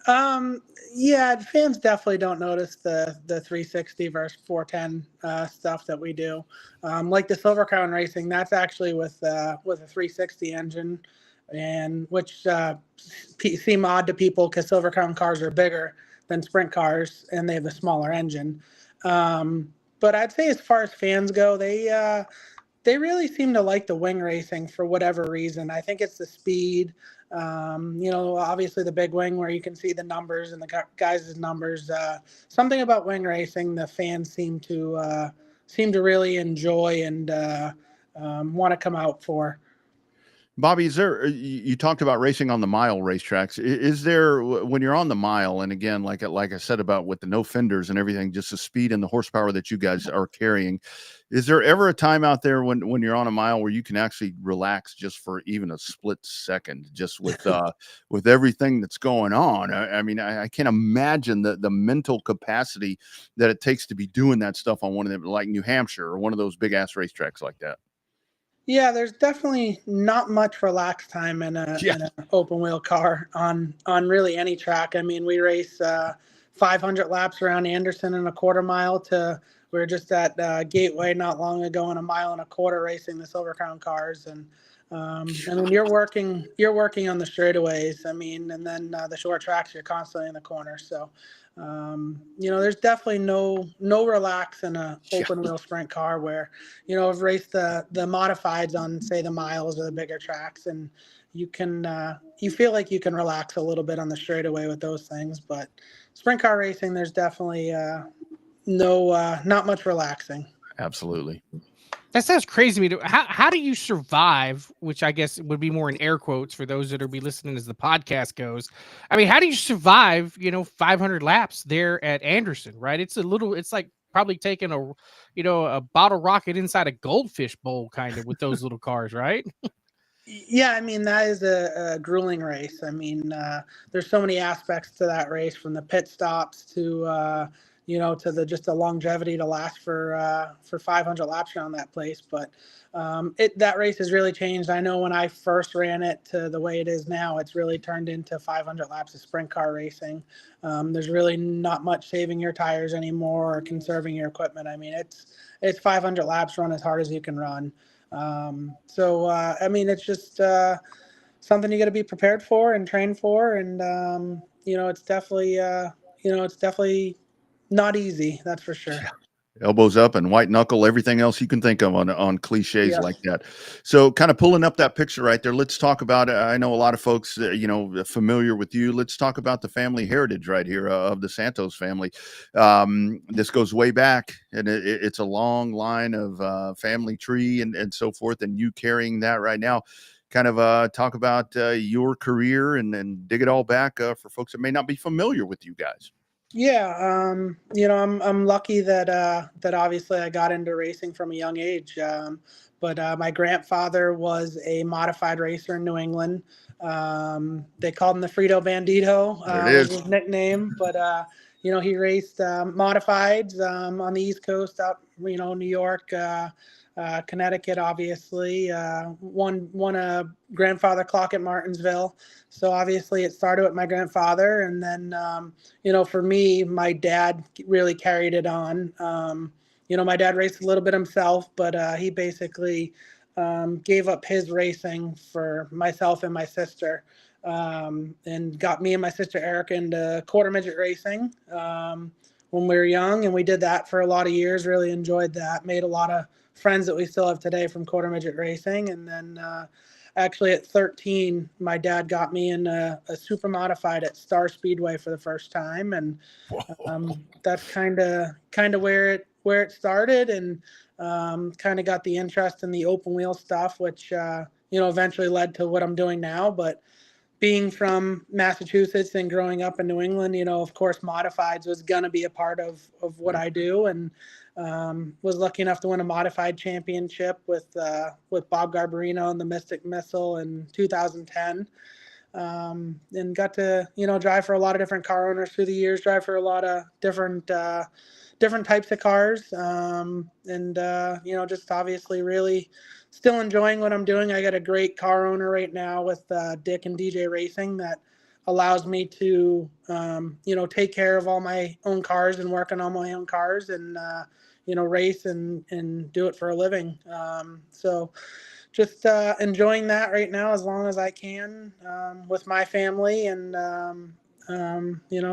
Yeah, fans definitely don't notice the 360 versus 410 stuff that we do. Like the Silver Crown Racing, that's actually with a 360 engine, and which seem odd to people because Silver Crown cars are bigger than sprint cars and they have a smaller engine. But I'd say as far as fans go, they really seem to like the wing racing for whatever reason. I think it's the speed. Obviously the big wing where you can see the numbers and the guys' numbers. Something about wing racing the fans seem to really enjoy and want to come out for. Bobby, is there, you talked about racing on the mile racetracks. Is there, when you're on the mile, and again, like I said about with the no fenders and everything, just the speed and the horsepower that you guys are carrying, is there ever a time out there when you're on a mile where you can actually relax just for even a split second, just with everything that's going on? I mean, I can't imagine the mental capacity that it takes to be doing that stuff on one of them, like New Hampshire or one of those big ass racetracks like that. Yeah, there's definitely not much relaxed time in an open wheel car on really any track. I mean, we race 500 laps around Anderson in a quarter mile to we were just at Gateway not long ago in a mile and a quarter racing the Silver Crown cars. And I mean, you're working on the straightaways. I mean, and then the short tracks, you're constantly in the corner. So there's definitely no relax in a open wheel sprint car where, I've raced the modifieds on, say, the miles or the bigger tracks, and you feel like you can relax a little bit on the straightaway with those things. But sprint car racing, there's definitely not much relaxing. Absolutely. That sounds crazy to me. How do you survive, which I guess would be more in air quotes for those that are be listening as the podcast goes. I mean, how do you survive, 500 laps there at Anderson, right? It's like probably taking a bottle rocket inside a goldfish bowl kind of with those little cars, right? Yeah, I mean, that is a grueling race. I mean, there's so many aspects to that race, from the pit stops to to the longevity to last for 500 laps around that place. But that race has really changed. I know when I first ran it to the way it is now, it's really turned into 500 laps of sprint car racing. There's really not much saving your tires anymore or conserving your equipment. I mean, it's 500 laps, run as hard as you can run. I mean, it's just something you got to be prepared for and train for, and it's definitely not easy, that's for sure. Elbows up and white knuckle, everything else you can think of on cliches like that. So kind of pulling up that picture right there, let's talk about, I know a lot of folks, familiar with you. Let's talk about the family heritage right here of the Santos family. This goes way back, and it's a long line of family tree and so forth, and you carrying that right now. Kind of talk about your career and dig it all back for folks that may not be familiar with you guys. Yeah, I'm lucky that obviously I got into racing from a young age. But my grandfather was a modified racer in New England. They called him the Frito Bandito, was his nickname. But he raced modifieds on the East Coast, out New York, Connecticut, obviously. Won a grandfather clock at Martinsville. So obviously it started with my grandfather, and then for me, my dad really carried it on. My dad raced a little bit himself, but he basically gave up his racing for myself and my sister, and got me and my sister Erica into quarter midget racing when we were young, and we did that for a lot of years. Really enjoyed that. Made a lot of friends that we still have today from quarter midget racing, and then actually at 13, my dad got me in a super modified at Star Speedway for the first time, and that's kind of where it started, and kind of got the interest in the open wheel stuff, which eventually led to what I'm doing now. But being from Massachusetts and growing up in New England, of course, modifieds was going to be a part of what I do, and was lucky enough to win a modified championship with Bob Garbarino and the Mystic Missile in 2010, and got to drive for a lot of different car owners through the years, drive for a lot of different types of cars, and just obviously really still enjoying what I'm doing. I got a great car owner right now with Dick and DJ Racing that allows me to, take care of all my own cars and work on all my own cars and, race and do it for a living. So just enjoying that right now as long as I can with my family and,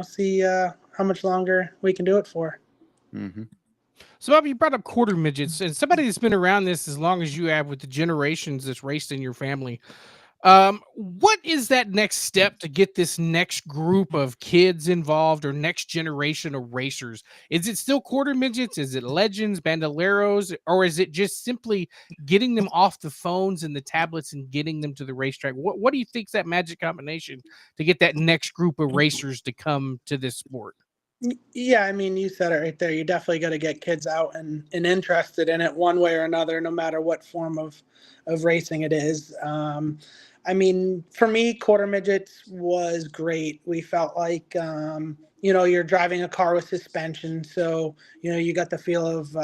see how much longer we can do it for. Mm-hmm. So, Bobby, you brought up quarter midgets, and somebody that's been around this as long as you have with the generations that's raced in your family. What is that next step to get this next group of kids involved or next generation of racers? Is it still quarter midgets? Is it legends, bandoleros, or is it just simply getting them off the phones and the tablets and getting them to the racetrack? What do you think's that magic combination to get that next group of racers to come to this sport? Yeah, I mean, you said it right there. You definitely got to get kids out and interested in it one way or another, no matter what form of racing it is. I mean, for me, quarter midgets was great. We felt like, you're driving a car with suspension. So, you got the feel of,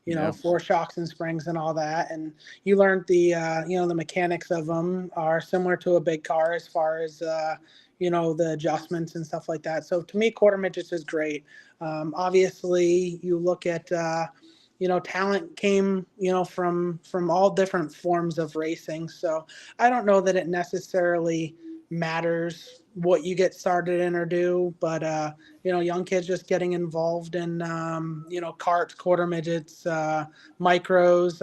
Yeah. four shocks and springs and all that. And you learned the mechanics of them are similar to a big car as far as, the adjustments and stuff like that. So to me, quarter midgets is great. Obviously, you look at, talent came, from all different forms of racing. So I don't know that it necessarily matters what you get started in or do, but, young kids just getting involved in, karts, quarter midgets, micros,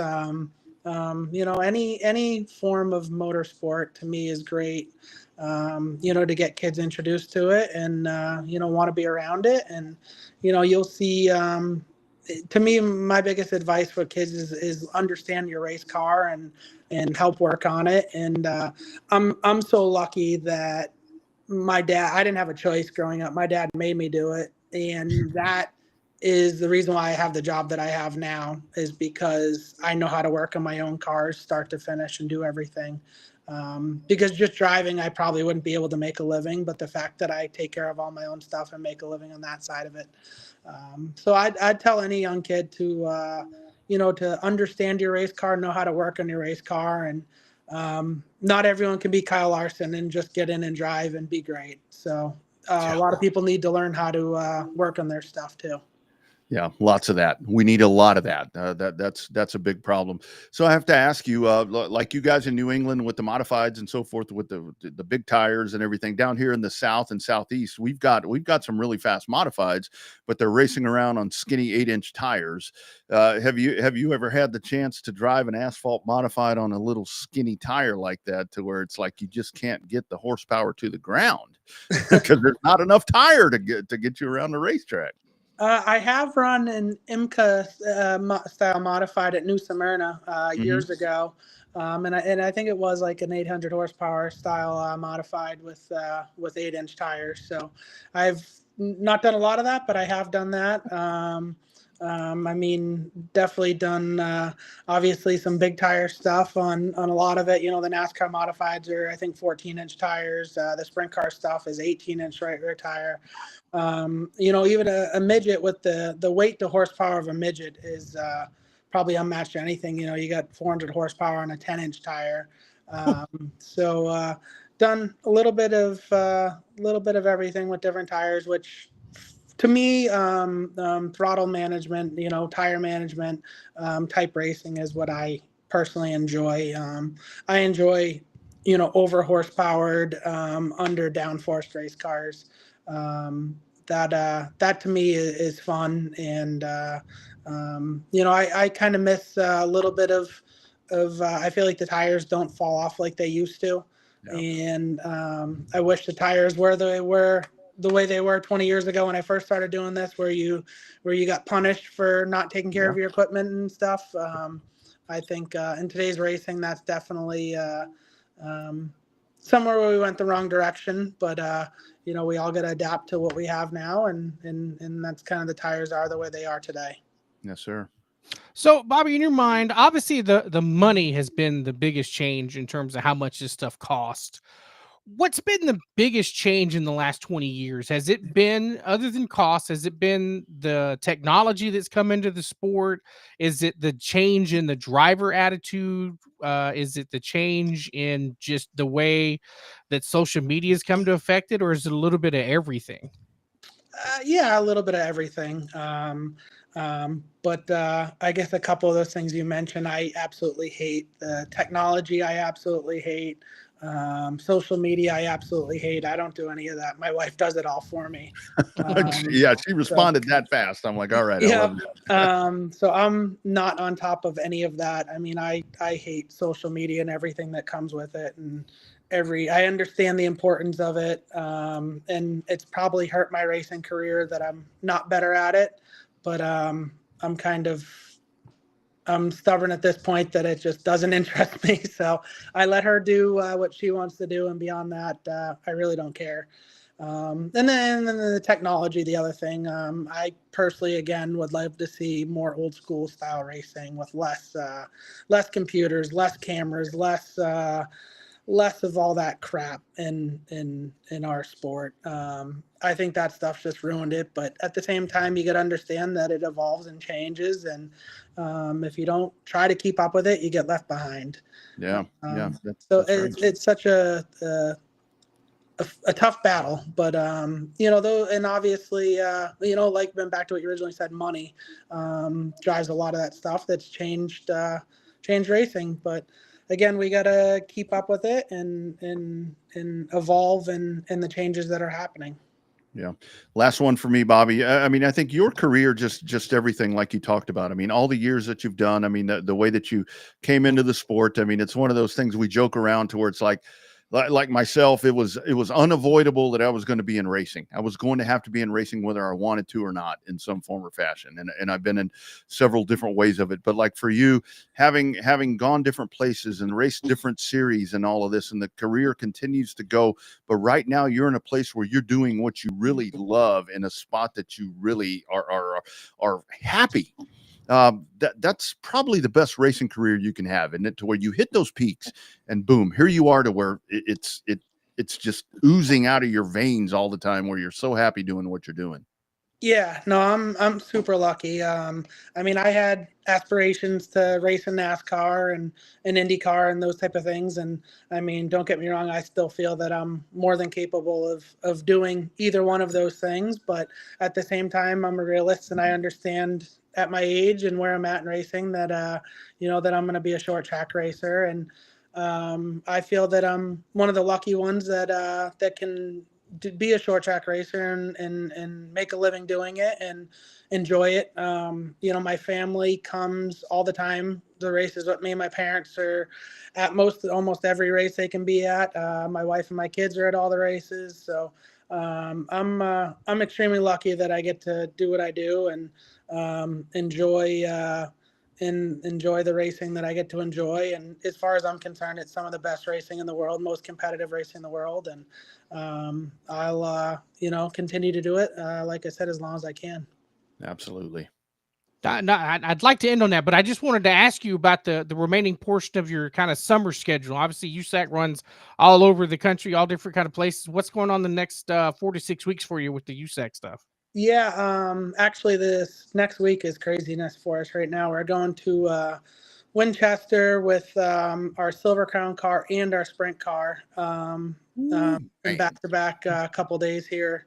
any form of motorsport to me is great. To get kids introduced to it and, want to be around it. And, you'll see, to me, my biggest advice for kids is understand your race car and help work on it. And, I'm so lucky that I didn't have a choice growing up. My dad made me do it. And that is the reason why I have the job that I have now, is because I know how to work on my own cars, start to finish, and do everything. Because just driving, I probably wouldn't be able to make a living, but the fact that I take care of all my own stuff and make a living on that side of it. So I'd tell any young kid to, to understand your race car, know how to work on your race car. And not everyone can be Kyle Larson and just get in and drive and be great. So a lot of people need to learn how to work on their stuff too. Yeah, lots of that. We need a lot of that. That's a big problem. So I have to ask you, like you guys in New England with the modifieds and so forth, with the big tires and everything, down here in the South and Southeast, we've got some really fast modifieds, but they're racing around on skinny 8-inch tires. Have you ever had the chance to drive an asphalt modified on a little skinny tire like that, to where it's like you just can't get the horsepower to the ground because there's not enough tire to get you around the racetrack? I have run an IMCA style modified at New Smyrna years ago, and I think it was like an 800 horsepower style modified with 8-inch tires. So I've not done a lot of that, but I have done that. I mean, definitely done obviously some big tire stuff on a lot of it. The NASCAR modifieds are, I think, 14-inch tires. The sprint car stuff is 18-inch right rear tire. Even a midget with the weight to horsepower of a midget is probably unmatched to anything. You got 400 horsepower on a 10-inch tire. So done a little bit of everything with different tires, which to me, throttle management, tire management, type racing is what I personally enjoy. I enjoy, over horsepowered, under downforced race cars. That to me is fun. And, I kind of miss a little bit of I feel like the tires don't fall off like they used to. Yeah. And I wish the tires were the way they were 20 years ago when I first started doing this, where you got punished for not taking care of your equipment and stuff. I think in today's racing, that's definitely somewhere where we went the wrong direction. But we all got to adapt to what we have now, and that's kind of the tires are the way they are today. Yes, sir. So, Bobby, in your mind, obviously the money has been the biggest change in terms of how much this stuff costs. What's been the biggest change in the last 20 years? Has it been, other than cost, has it been the technology that's come into the sport? Is it the change in the driver attitude? Is it the change in just the way that social media has come to affect it, or is it a little bit of everything? Yeah, a little bit of everything. But I guess a couple of those things you mentioned, I absolutely hate. The technology, I absolutely hate. Social media, I absolutely hate. I don't do any of that. My wife does it all for me. Yeah, she So responded that fast. I'm like, all right, I yeah. love it. So I'm not on top of any of that. I mean, I hate social media and everything that comes with it, and I understand the importance of it. And it's probably hurt my racing career that I'm not better at it, but I'm kind of I'm stubborn at this point that it just doesn't interest me. So I let her do what she wants to do, and beyond that, I really don't care. And then the technology, the other thing, I personally, again, would love to see more old school style racing with less computers, less cameras, less of all that crap in our sport. I think that stuff just ruined it. But at the same time, you got to understand that it evolves and changes, and if you don't try to keep up with it, you get left behind. Yeah, yeah. So That's right. it's such a tough battle, but though, and obviously, like been back to what you originally said, money drives a lot of that stuff that's changed racing. But again, we got to keep up with it and evolve in the changes that are happening. Yeah. Last one for me, Bobby. I mean, I think your career, just everything like you talked about. I mean, all the years that you've done, I mean, the way that you came into the sport, I mean, it's one of those things we joke around to where it's like myself, it was unavoidable that I was going to be in racing. I was going to have to be in racing whether I wanted to or not in some form or fashion. And I've been in several different ways of it. But like for you, having gone different places and raced different series and all of this, and the career continues to go. But right now you're in a place where you're doing what you really love in a spot that you really are happy. That's probably the best racing career you can have, and to where you hit those peaks and boom, here you are to where it's just oozing out of your veins all the time, where you're so happy doing what you're doing. Yeah, no, I'm super lucky. I mean, I had aspirations to race in NASCAR and IndyCar and those type of things. And I mean, don't get me wrong, I still feel that I'm more than capable of doing either one of those things. But at the same time, I'm a realist, and I understand at my age and where I'm at in racing that that I'm going to be a short track racer. And I feel that I'm one of the lucky ones that can be a short track racer and make a living doing it and enjoy it. My family comes all the time. The races with me, my parents are at almost every race they can be at. My wife and my kids are at all the races. So I'm extremely lucky that I get to do what I do and enjoy the racing that I get to enjoy. And as far as I'm concerned, it's some of the best racing in the world, most competitive racing in the world. And I'll continue to do it, like I said, as long as I can. Absolutely. No, I'd like to end on that, but I just wanted to ask you about the remaining portion of your kind of summer schedule. Obviously, USAC runs all over the country, all different kind of places. What's going on the next 4 to 6 weeks for you with the USAC stuff? Yeah, actually, this next week is craziness for us right now. We're going to Winchester with our Silver Crown car and our sprint car in back-to-back couple days here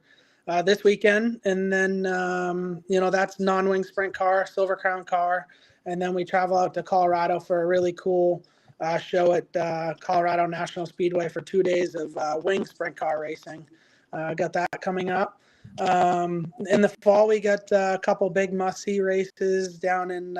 this weekend. And then, that's non-wing sprint car, Silver Crown car. And then we travel out to Colorado for a really cool show at Colorado National Speedway for 2 days of wing sprint car racing. Got that coming up. In the fall, we got a couple big must-see races down in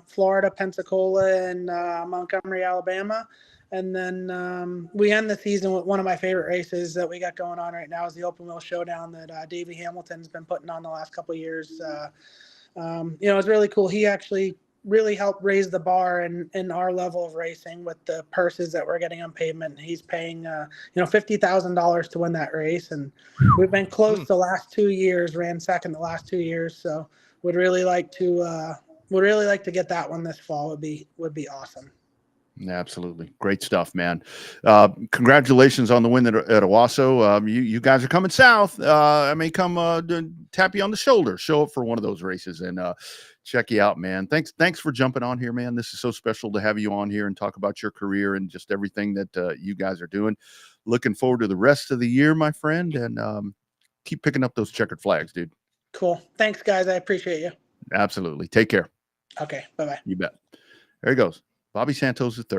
Florida, Pensacola, and Montgomery, Alabama. And then we end the season with one of my favorite races that we got going on right now is the Open Wheel Showdown that Davey Hamilton's been putting on the last couple of years. It's really cool. He actually really helped raise the bar in our level of racing with the purses that we're getting on pavement. He's paying, $50,000 to win that race. And we've been close the last 2 years, ran second the last 2 years. So would really like to get that one this fall. Would be awesome. Absolutely. Great stuff, man. Congratulations on the win at Owasso. You guys are coming south. I may come tap you on the shoulder, show up for one of those races, and check you out, man. Thanks for jumping on here, man. This is so special to have you on here and talk about your career and just everything that you guys are doing. Looking forward to the rest of the year, my friend, and keep picking up those checkered flags, dude. Cool. Thanks, guys. I appreciate you. Absolutely. Take care. Okay. Bye-bye. You bet. There he goes. Bobby Santos III.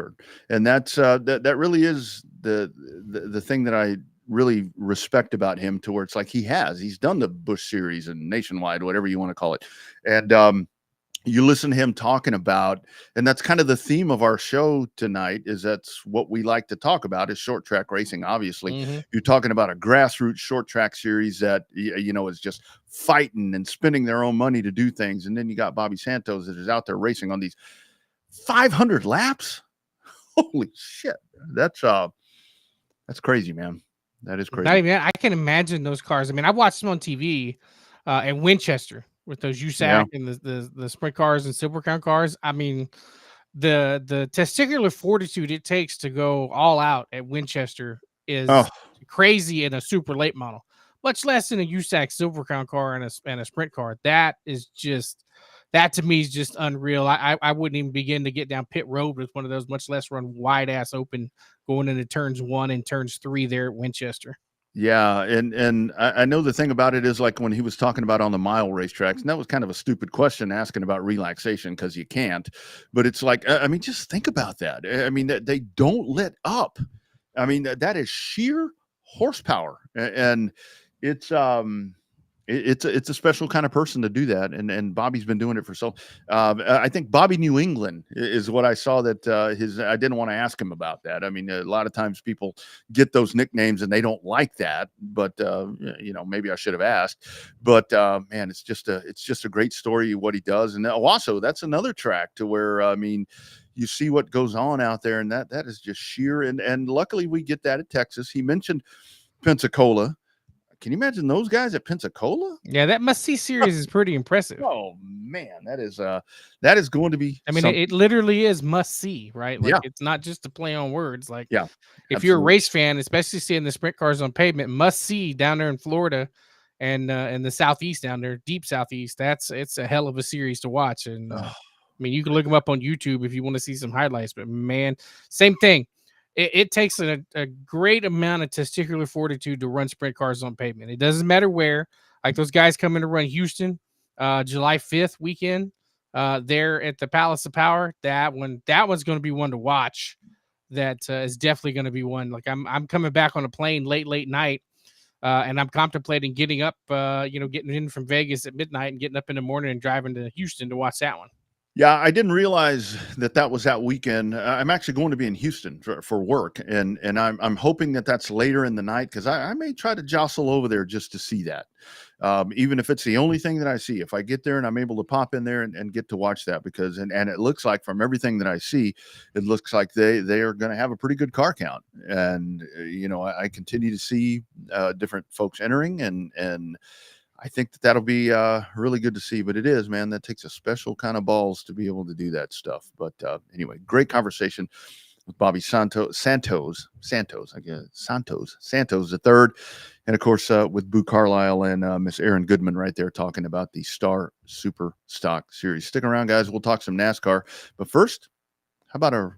And that's that really is the thing that I really respect about him, to where it's like he's done the Busch Series and Nationwide, whatever you want to call it. And you listen to him talking about, and that's kind of the theme of our show tonight, is that's what we like to talk about is short track racing. Obviously, you're talking about a grassroots short track series that, is just fighting and spending their own money to do things. And then you got Bobby Santos that is out there racing on these 500 laps. Holy shit. That's crazy, man. That is crazy. Not even, I can imagine those cars. I mean, I watched them on TV in Winchester with those USAC and the sprint cars and Silver Crown cars. I mean, the testicular fortitude it takes to go all out at Winchester is crazy in a super late model, much less in a USAC Silver Crown car and a sprint car. That to me is just unreal. I wouldn't even begin to get down pit road with one of those, much less run wide ass open going into turns 1 and turns 3 there at Winchester. Yeah, and I know the thing about it is, like when he was talking about on the mile racetracks, and that was kind of a stupid question asking about relaxation, because you can't. But it's like, I mean, just think about that. I mean, they don't let up. I mean, that is sheer horsepower, and it's a special kind of person to do that, and Bobby's been doing it for so. I think Bobby New England is what I saw that I didn't want to ask him about that. I mean, a lot of times people get those nicknames and they don't like that, but maybe I should have asked. But man, it's just a great story what he does, and also that's another track to where you see what goes on out there, and that is just sheer. And luckily we get that at Texas. He mentioned Pensacola. Can you imagine those guys at Pensacola? Yeah, that must-see series is pretty impressive. Oh man, that is going to be. I mean, it literally is must-see, right? Like, it's not just a play on words. Like, if you're a race fan, especially seeing the sprint cars on pavement, must-see down there in Florida and in the southeast down there, deep southeast. It's a hell of a series to watch. And I mean, you can look them up on YouTube if you want to see some highlights. But man, same thing. It takes a great amount of testicular fortitude to run sprint cars on pavement. It doesn't matter where. Like those guys coming to run Houston, July 5th weekend, there at the Palace of Power. That one's going to be one to watch. That is definitely going to be one. Like I'm coming back on a plane late night, and I'm contemplating getting up, getting in from Vegas at midnight and getting up in the morning and driving to Houston to watch that one. Yeah, I didn't realize that was that weekend. I'm actually going to be in Houston for work, and I'm hoping that that's later in the night, because I may try to jostle over there just to see that, even if it's the only thing that I see. If I get there and I'm able to pop in there and get to watch that, because and it looks like, from everything that I see, it looks like they are going to have a pretty good car count, and I continue to see different folks entering, and I think that'll be really good to see. But it is, man, that takes a special kind of balls to be able to do that stuff. But anyway, great conversation with Bobby Santos the third, and of course with Boo Carlisle and Miss Erin Goodman right there talking about the Star Super Stock Series. Stick around, guys. We'll talk some NASCAR. But first, how about a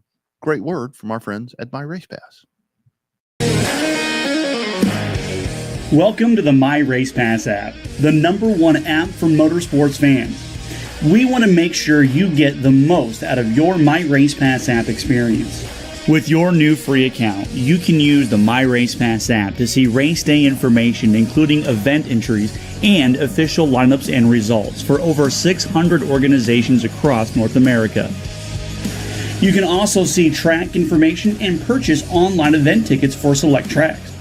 great word from our friends at My Race Pass? Welcome to the My Race Pass app, the #1 app for motorsports fans. We want to make sure you get the most out of your My Race Pass app experience. With your new free account, you can use the My Race Pass app to see race day information, including event entries and official lineups and results for over 600 organizations across North America. You can also see track information and purchase online event tickets for select tracks.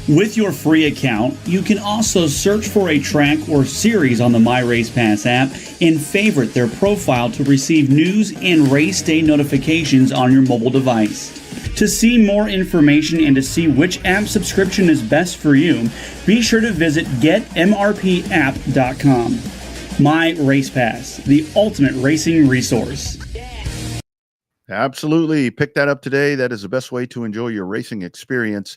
With your free account, you can also search for a track or series on the My Race Pass app and favorite their profile to receive news and race day notifications on your mobile device. To see more information and to see which app subscription is best for you, be sure to visit getmrpapp.com. My Race Pass, the ultimate racing resource. Absolutely. Pick that up today. That is the best way to enjoy your racing experience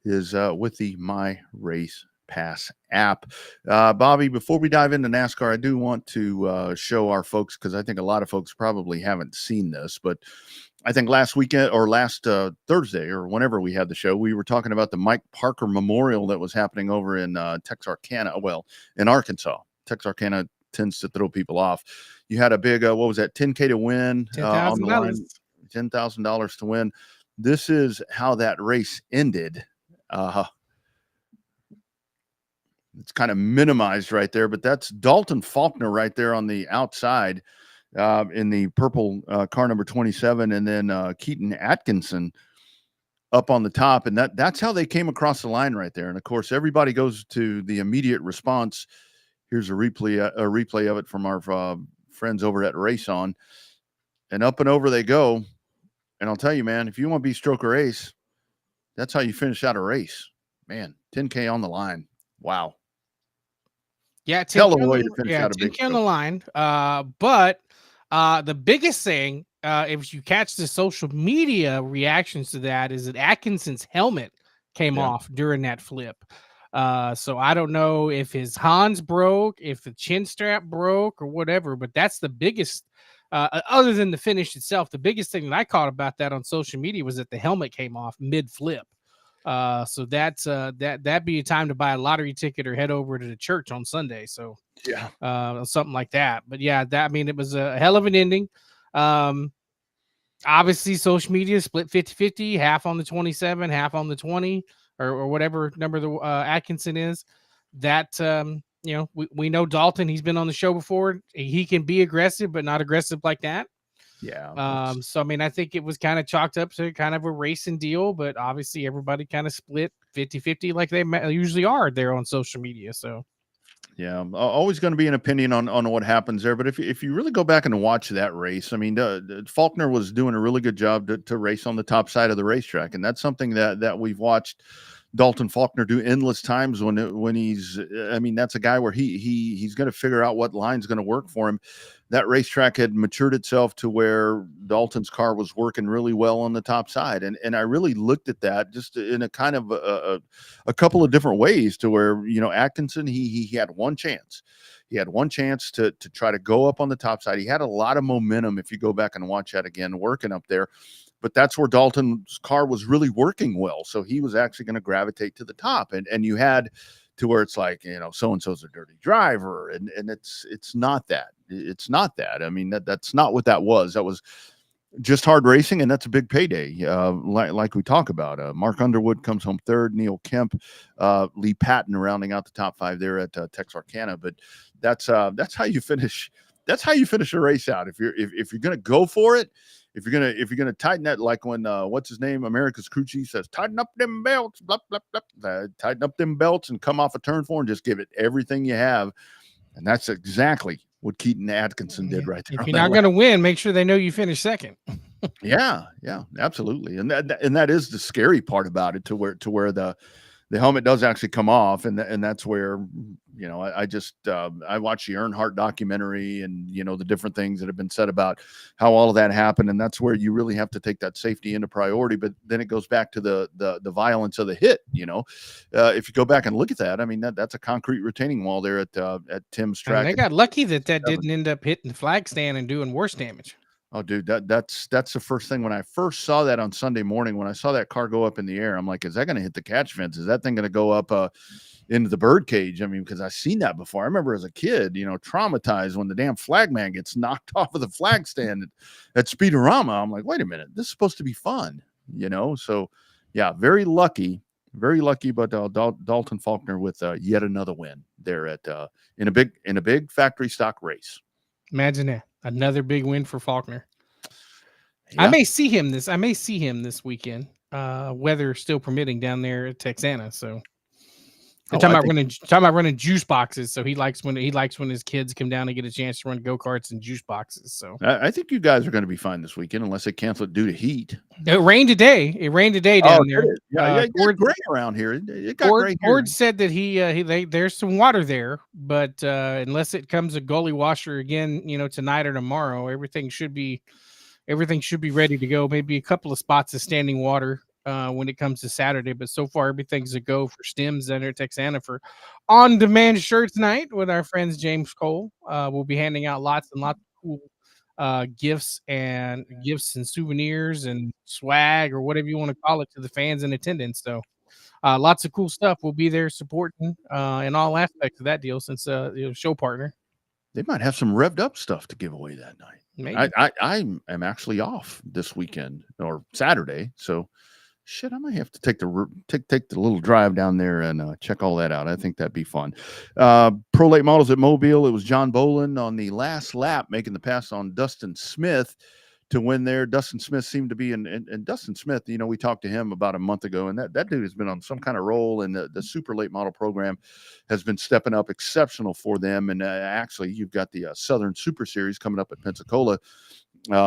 is with the My Race Pass app. Bobby, before we dive into NASCAR, I do want to show our folks, because I think a lot of folks probably haven't seen this, but I think last weekend or last Thursday or whenever we had the show, we were talking about the Mike Parker Memorial that was happening over in Texarkana, in Arkansas. Texarkana tends to throw people off. You had a big, what was that, 10K to win on the line, $10,000 to win. This is how that race ended. It's kind of minimized right there, but that's Dalton Faulkner right there on the outside in the purple car number 27, and then Keaton Atkinson up on the top. And that's how they came across the line right there. And of course, everybody goes to the immediate response. Here's a replay of it from our friends over at Race On, and up and over they go. And I'll tell you, man, if you want to be stroke or ace, that's how you finish out a race, man. 10K on the line. Wow. Yeah, Hell of a way to finish out a big 10K on the line. But the biggest thing, if you catch the social media reactions to that, is that Atkinson's helmet came off during that flip. So I don't know if his Hans broke, if the chin strap broke, or whatever. But that's the biggest. Other than the finish itself, the biggest thing that I caught about that on social media was that the helmet came off mid flip. So that's that'd be a time to buy a lottery ticket or head over to the church on Sunday. So something like that. But yeah, it was a hell of an ending. Obviously social media split 50-50, half on the 27, half on the 20, or whatever number the Atkinson is. That we know Dalton, he's been on the show before. He can be aggressive, but not aggressive like that. Yeah. So I think it was kind of chalked up to kind of a racing deal, but obviously everybody kind of split 50-50 like they usually are there on social media. So yeah, always going to be an opinion on what happens there. But if you really go back and watch that race, I mean, Faulkner was doing a really good job to race on the top side of the racetrack, and that's something that we've watched Dalton Faulkner do endless times when he's. I mean, that's a guy where he's going to figure out what line's going to work for him. That racetrack had matured itself to where Dalton's car was working really well on the top side, and I really looked at that just in a kind of a couple of different ways, to where Atkinson he had one chance. He had one chance to try to go up on the top side. He had a lot of momentum if you go back and watch that again, working up there. But that's where Dalton's car was really working well. So he was actually going to gravitate to the top. And you had to where it's like, so-and-so's a dirty driver. And it's not that. It's not that. I mean, that's not what that was. That was just hard racing, and that's a big payday. Like we talk about. Mark Underwood comes home third, Neil Kemp, Lee Patton rounding out the top five there at Texarkana. But that's how you finish. That's how you finish a race out. If you're going to go for it, if you're gonna tighten that, like when what's his name, America's crew chief says, tighten up them belts, blah, blah, blah, tighten up them belts and come off a turn 4 and just give it everything you have. And that's exactly what Keaton Atkinson did right there. If you're not going to win, make sure they know you finished second. Yeah, absolutely. And that is the scary part about it, to where the helmet does actually come off, and that's where I watched the Earnhardt documentary, and the different things that have been said about how all of that happened, and that's where you really have to take that safety into priority. But then it goes back to the violence of the hit. If you go back and look at that, I mean that's a concrete retaining wall there at Tim's track. And they got lucky that didn't end up hitting the flag stand and doing worse damage. Oh, dude, that's the first thing when I first saw that on Sunday morning. When I saw that car go up in the air, I'm like, is that going to hit the catch fence? Is that thing going to go up into the bird cage? I mean, because I've seen that before. I remember as a kid, traumatized when the damn flag man gets knocked off of the flag stand at Speedorama. I'm like, wait a minute, this is supposed to be fun, So, yeah, very lucky. But Dalton Faulkner with yet another win there at in a big factory stock race. Imagine that. Another big win for Faulkner. Yeah. I may see him this weekend. Weather still permitting down there at Texana. So they're talking about running juice boxes. So he likes when his kids come down and get a chance to run go-karts and juice boxes. So I think you guys are going to be fine this weekend, unless they cancel it due to heat. It rained today down there. Yeah, Gord, great around here. It got great. Gord said that there's some water there, but unless it comes a gully washer again, tonight or tomorrow, everything should be everything should be ready to go. Maybe a couple of spots of standing water when it comes to Saturday, but so far everything's a go for Stems and Texana for on-demand shirts night with our friends James Cole. We'll be handing out lots and lots of cool gifts and souvenirs and swag or whatever you want to call it to the fans in attendance. So lots of cool stuff. We'll be there supporting in all aspects of that deal since show partner. They might have some revved up stuff to give away that night. Maybe. I am actually off this weekend or Saturday, so shit, I might have to take the little drive down there and check all that out. I think that'd be fun. Pro Late Models at Mobile. It was John Boland on the last lap making the pass on Dustin Smith to win there. Dustin Smith seemed to be and Dustin Smith, we talked to him about a month ago, and that dude has been on some kind of roll, and the super late model program has been stepping up exceptional for them. And actually, you've got the Southern Super Series coming up at Pensacola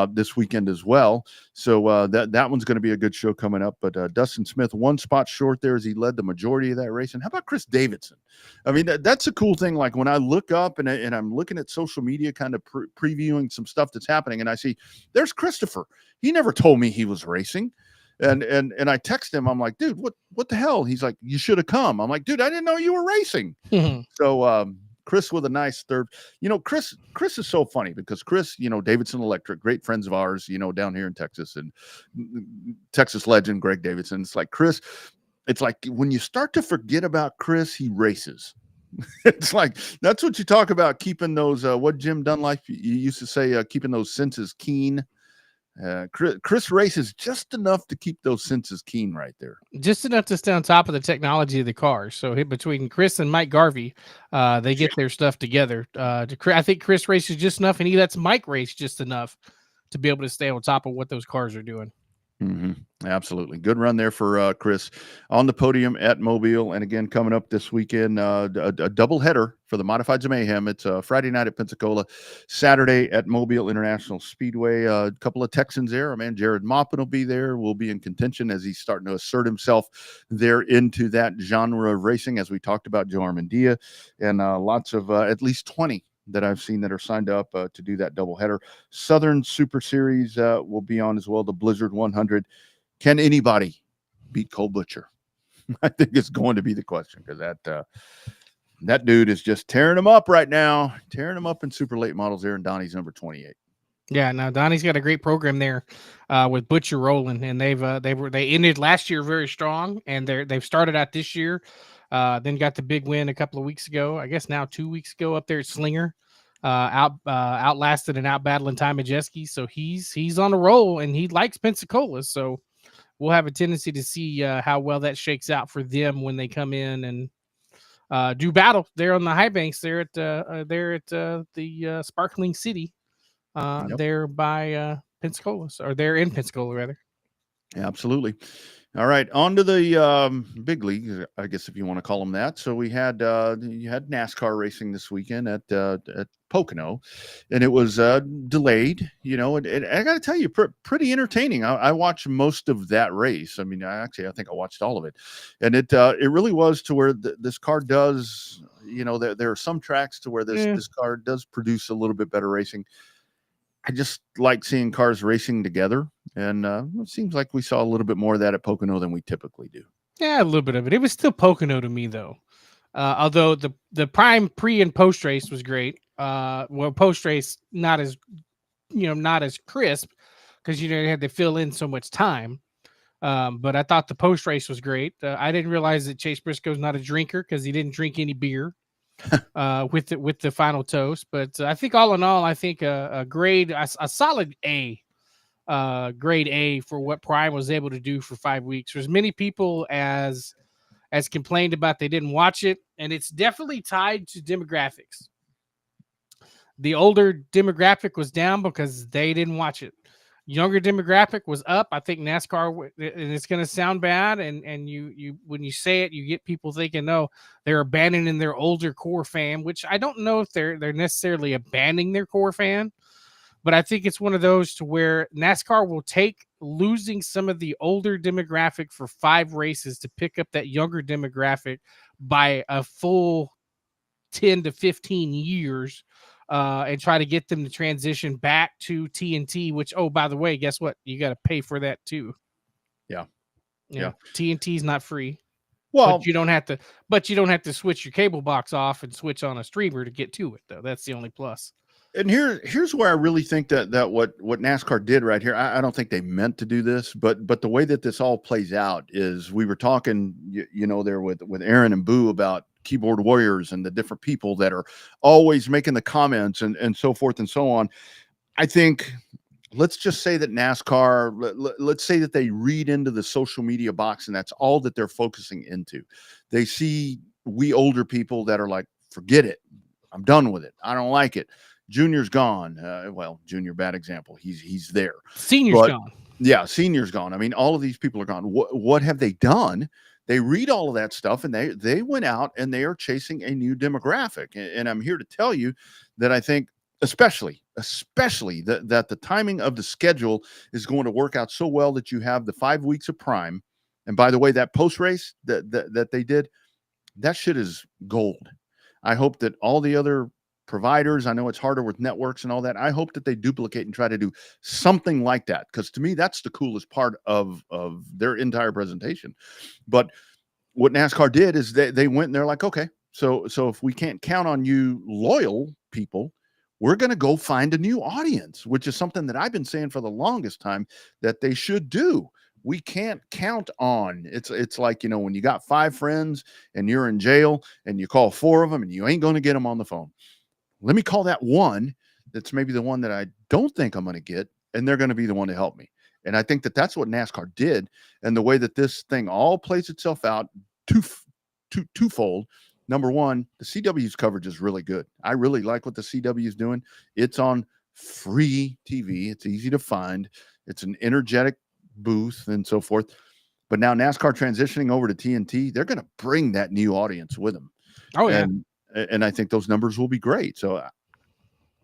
this weekend as well. So that one's going to be a good show coming up. But Dustin Smith, one spot short there as he led the majority of that race. And how about Chris Davidson? I mean, that's a cool thing. Like when I look up and I'm looking at social media, kind of previewing some stuff that's happening, and I see there's Christopher. He never told me he was racing. And I text him. I'm like, dude, what the hell? He's like, you should have come. I'm like, dude, I didn't know you were racing. So Chris with a nice third. Chris is so funny because Chris, Davidson Electric, great friends of ours, down here in Texas, and Texas legend Greg Davidson. It's like Chris, it's like when you start to forget about Chris, he races. It's like that's what you talk about, keeping those what Jim Dunlap you used to say, keeping those senses keen. Chris races just enough to keep those senses keen right there. Just enough to stay on top of the technology of the cars. So between Chris and Mike Garvey, they get their stuff together. I think Chris races just enough, and he lets Mike race just enough to be able to stay on top of what those cars are doing. Mm-hmm. Absolutely. Good run there for Chris on the podium at Mobile. And again, coming up this weekend, a double header for the Modifieds of Mayhem. It's Friday night at Pensacola, Saturday at Mobile International Speedway. A couple of Texans there. Our man Jared Maupin will be there. We'll be in contention as he's starting to assert himself there into that genre of racing, as we talked about Joe Armandia, and lots of at least 20 that I've seen that are signed up to do that doubleheader. Southern Super Series will be on as well, the Blizzard 100. Can anybody beat Cole Butcher? I think it's going to be the question, because that dude is just tearing them up right now, tearing them up in super late models there, and Donnie's number 28. Yeah, now Donnie's got a great program there with Butcher rolling, and they ended last year very strong, and they've started out this year. Then got the big win a couple of weeks ago. I guess now 2 weeks ago up there at Slinger, outlasted and out battling Ty Majeski. So he's on a roll, and he likes Pensacola. So we'll have a tendency to see how well that shakes out for them when they come in and do battle there on the high banks there at the Sparkling City. There by Pensacola, or they're in Pensacola rather. Absolutely. All right, on to the big leagues, I guess, if you want to call them that. So we had you had NASCAR racing this weekend at Pocono, and it was delayed. And I got to tell you, pretty entertaining. I watched most of that race. I mean, I think I watched all of it, and it really was to where this car does. There are some tracks to where this car does produce a little bit better racing. I just like seeing cars racing together, and it seems like we saw a little bit more of that at Pocono than we typically do. Yeah, a little bit of it. It was still Pocono to me, though. Although the prime pre and post race was great. Post race not as crisp because they had to fill in so much time. But I thought the post race was great. I didn't realize that Chase Briscoe's not a drinker because he didn't drink any beer. With the final toast, but I think all in all, I think a solid A, grade A for what Prime was able to do for 5 weeks. For as many people as complained about they didn't watch it, and it's definitely tied to demographics. The older demographic was down because they didn't watch it. Younger demographic was up. I think NASCAR, and it's going to sound bad, and you when you say it, you get people thinking, no, they're abandoning their older core fan, which I don't know if they're necessarily abandoning their core fan, but I think it's one of those to where NASCAR will take losing some of the older demographic for 5 races to pick up that younger demographic by a full 10 to 15 years and try to get them to transition back to TNT, which, oh, by the way, guess what? You got to pay for that too. Yeah. TNT is not free. Well, But you don't have to switch your cable box off and switch on a streamer to get to it, though. That's the only plus. and here's where I really think that what NASCAR did right here, I don't think they meant to do this, but the way that this all plays out is we were talking, there with Aaron and Boo about keyboard warriors and the different people that are always making the comments and so forth and so on. I think let's just say that NASCAR, let's say that they read into the social media box and that's all that they're focusing into. They see we older people that are like, forget it. I'm done with it. I don't like it. Junior's gone. Well, Junior, bad example. He's there. Senior's gone. Yeah, Senior's gone. I mean, all of these people are gone. What have they done? They read all of that stuff and they went out and they are chasing a new demographic. And I'm here to tell you that I think especially that the timing of the schedule is going to work out so well that you have the 5 weeks of prime. And by the way, that post race that they did, that shit is gold. I hope that all the other providers, I know it's harder with networks and all that, I hope that they duplicate and try to do something like that, because to me that's the coolest part of their entire presentation. But what NASCAR did is they went and they're like, okay, so if we can't count on you loyal people, we're going to go find a new audience, which is something that I've been saying for the longest time that they should do. We can't count on it's like, when you got 5 friends and you're in jail and you call 4 of them and you ain't going to get them on the phone. Let me call that one that's maybe the one that I don't think I'm going to get, and they're going to be the one to help me. And I think that that's what NASCAR did. And the way that this thing all plays itself out twofold. Number one, the CW's coverage is really good. I really like what the CW is doing. It's on free TV. It's easy to find. It's an energetic booth and so forth. But now NASCAR transitioning over to TNT, they're going to bring that new audience with them. Oh, yeah. And I think those numbers will be great. So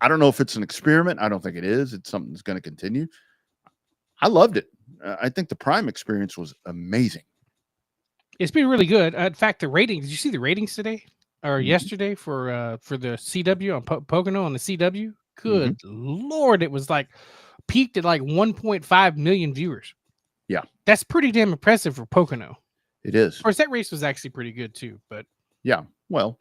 I don't know if it's an experiment. I don't think it is. It's something that's going to continue. I loved it. I think the Prime experience was amazing. It's been really good. In fact, the rating. Did you see the ratings today or yesterday for the CW on Pocono on the CW? Good Lord, it was like peaked at like 1.5 million viewers. Yeah, that's pretty damn impressive for Pocono. It is. Of course, that race was actually pretty good too. But yeah, well,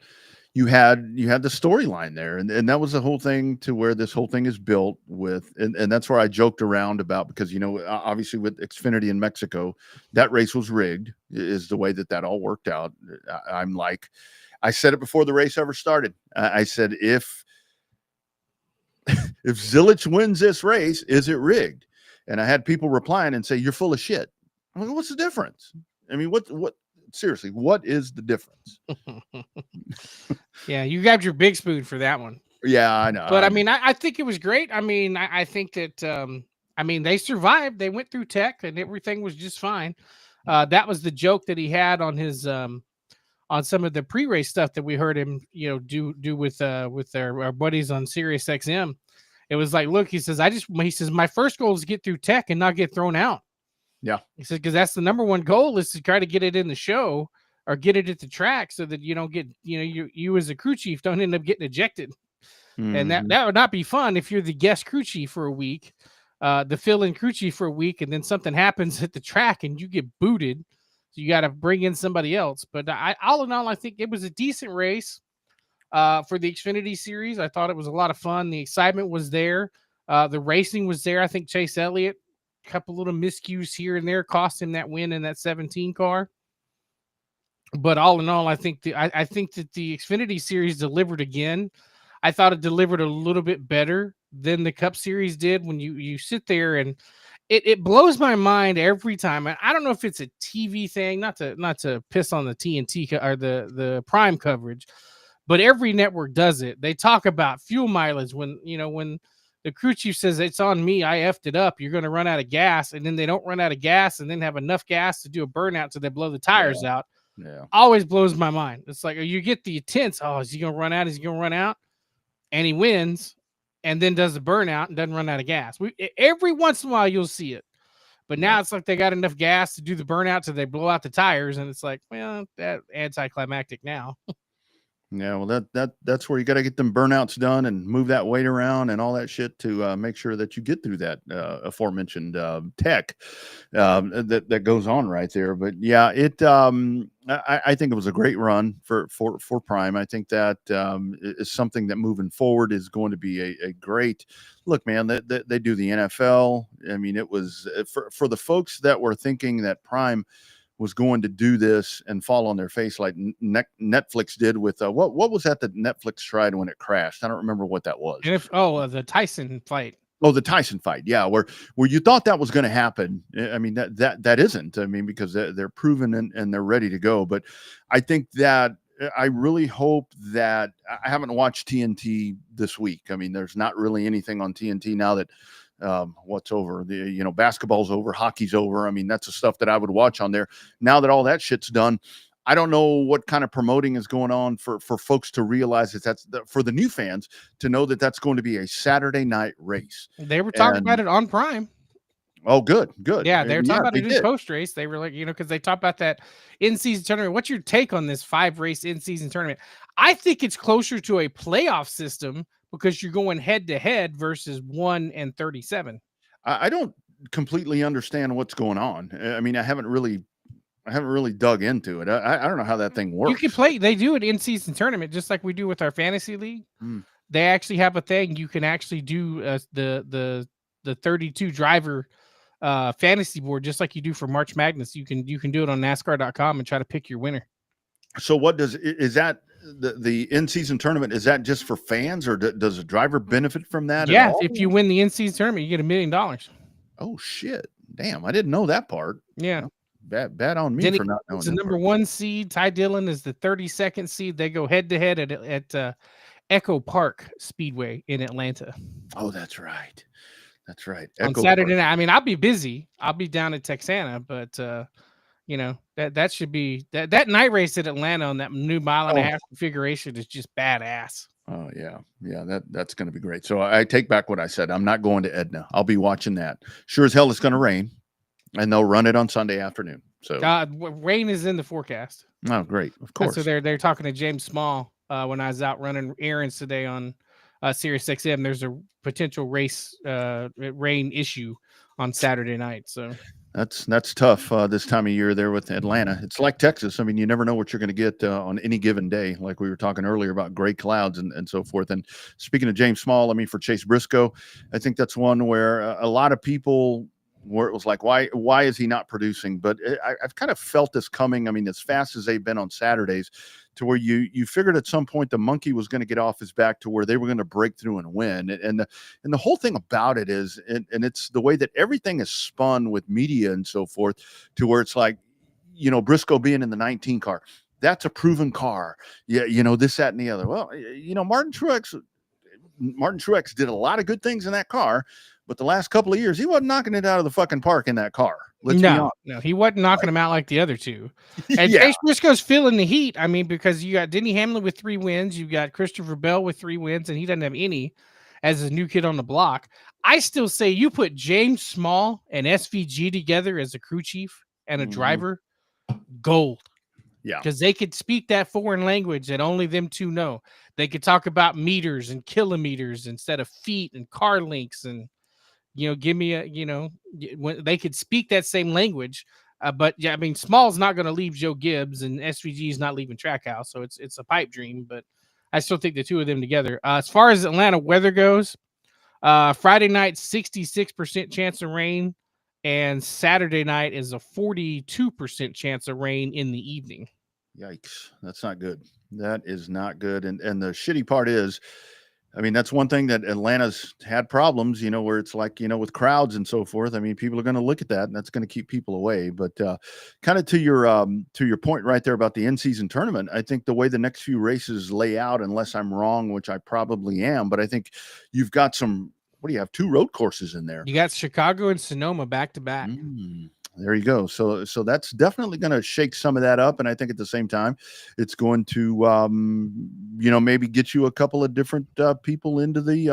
you had the storyline there, and that was the whole thing to where this whole thing is built with, and that's where I joked around about, because obviously with Xfinity in Mexico, that race was rigged, is the way that all worked out. I'm like, I said it before the race ever started. I said, if Zilich wins this race, is it rigged? And I had people replying and say, you're full of shit. I'm like, what's the difference? I mean, what seriously, what is the difference? Yeah, you grabbed your big spoon for that one. Yeah, I know. But I mean, I think it was great. I mean, I think that they survived. They went through tech and everything was just fine. That was the joke that he had on his on some of the pre-race stuff that we heard him, do with our buddies on Sirius XM. It was like, look, he says, my first goal is to get through tech and not get thrown out. Yeah. He said, because that's the number one goal, is to try to get it in the show or get it at the track so that you don't get, you as a crew chief don't end up getting ejected. And that would not be fun if you're the guest crew chief for a week, the fill-in crew chief for a week, and then something happens at the track and you get booted. So you got to bring in somebody else. But all in all, I think it was a decent race for the Xfinity Series. I thought it was a lot of fun. The excitement was there. The racing was there. I think Chase Elliott, a couple little miscues here and there, cost him that win in that 17 car. But all in all, I think that the Xfinity Series delivered again. I thought it delivered a little bit better than the Cup Series did. When you sit there, and it blows my mind every time. And I don't know if it's a TV thing, not to piss on the TNT or the Prime coverage, but every network does it. They talk about fuel mileage when the crew chief says, it's on me, I effed it up, you're going to run out of gas, and then they don't run out of gas and then have enough gas to do a burnout so they blow the tires out. Yeah. Always blows my mind. It's like, you get the tense, is he going to run out? Is he going to run out? And he wins and then does the burnout and doesn't run out of gas. Every once in a while you'll see it. But now it's like they got enough gas to do the burnout so they blow out the tires, and it's like, well, that anticlimactic now. Yeah, well, that's where you got to get them burnouts done and move that weight around and all that shit to make sure that you get through that aforementioned tech that goes on right there. But yeah, I think it was a great run for Prime. I think that is something that moving forward is going to be a great look, man. That they do the NFL. I mean, it was for the folks that were thinking that Prime was going to do this and fall on their face like Netflix did with what was that Netflix tried when it crashed? I don't remember what that was. The Tyson fight. Oh, the Tyson fight, yeah, where you thought that was going to happen. I mean that isn't. I mean, because they're proven and they're ready to go. But I think that I really hope that I haven't watched TNT this week. I mean, there's not really anything on TNT now that. What's over basketball's over, hockey's over. I mean, that's the stuff that I would watch on there. Now that all that shit's done, I don't know what kind of promoting is going on for folks to realize that for the new fans to know that that's going to be a Saturday night race. They were talking about it on Prime. Oh, good. Yeah, they were talking about it in post race. They were like, because they talked about that in-season tournament. What's your take on this 5-race in-season tournament? I think it's closer to a playoff system because you're going head-to-head versus 1 and 37. I don't completely understand what's going on. I mean, I haven't really dug into it. I don't know how that thing works. You can play. They do an in-season tournament just like we do with our fantasy league. They actually have a thing. You can actually do the 32 driver fantasy board just like you do for March Madness. You can do it on NASCAR.com and try to pick your winner. So is that the in-season tournament? Is that just for fans, or does a driver benefit from that? Yeah, at all? if you win the in-season tournament, you get $1 million. Oh shit! Damn, I didn't know that part. Yeah, bad on me for not knowing. It's the number 1 seed. Ty Dillon is the 32nd seed. They go head-to-head at Echo Park Speedway in Atlanta. Oh, that's right. That's right. On Saturday night. I mean, I'll be busy. I'll be down at Texana, but that should be that night race at Atlanta on that new mile-and-a-half configuration is just badass. Oh yeah, that's going to be great. So I take back what I said. I'm not going to Edna. I'll be watching that. Sure as hell, it's going to rain, and they'll run it on Sunday afternoon. So rain is in the forecast. Oh, great! Of course. So they're talking to James Small when I was out running errands today on Sirius XM. There's a potential rain issue on Saturday night. So. That's tough this time of year there with Atlanta. It's like Texas. I mean, you never know what you're going to get on any given day, like we were talking earlier about gray clouds and so forth. And speaking of James Small, I mean, for Chase Briscoe, I think that's one where a lot of people where it was like, why is he not producing? But I've kind of felt this coming. I mean, as fast as they've been on Saturdays, to where you figured at some point the monkey was going to get off his back to where they were going to break through and win. And the whole thing about it is, and it's the way that everything is spun with media and so forth, to where it's like, Briscoe being in the 19 car, that's a proven car. Yeah, this, that, and the other. Well, Martin Truex did a lot of good things in that car, but the last couple of years, he wasn't knocking it out of the fucking park in that car. No, he wasn't knocking them out like the other two. And Chase Briscoe's feeling the heat. I mean, because you got Denny Hamlin with 3 wins, you got Christopher Bell with 3 wins, and he doesn't have any as a new kid on the block. I still say you put James Small and SVG together as a crew chief and a driver, gold. Yeah, because they could speak that foreign language that only them two know. They could talk about meters and kilometers instead of feet and car lengths and. Give me when they could speak that same language. But yeah, I mean, Small's not going to leave Joe Gibbs and SVG is not leaving Trackhouse. So it's a pipe dream, but I still think the two of them together. As far as Atlanta weather goes, Friday night, 66% chance of rain. And Saturday night is a 42% chance of rain in the evening. Yikes. That's not good. That is not good. And the shitty part is, I mean, that's one thing that Atlanta's had problems, where it's like, with crowds and so forth. I mean, people are going to look at that and that's going to keep people away. But kind of to your point right there about the in-season tournament, I think the way the next few races lay out, unless I'm wrong, which I probably am, but I think you've got some, what do you have? 2 road courses in there. You got Chicago and Sonoma back to back. There you go. So that's definitely going to shake some of that up. And I think at the same time, it's going to, maybe get you a couple of different people into the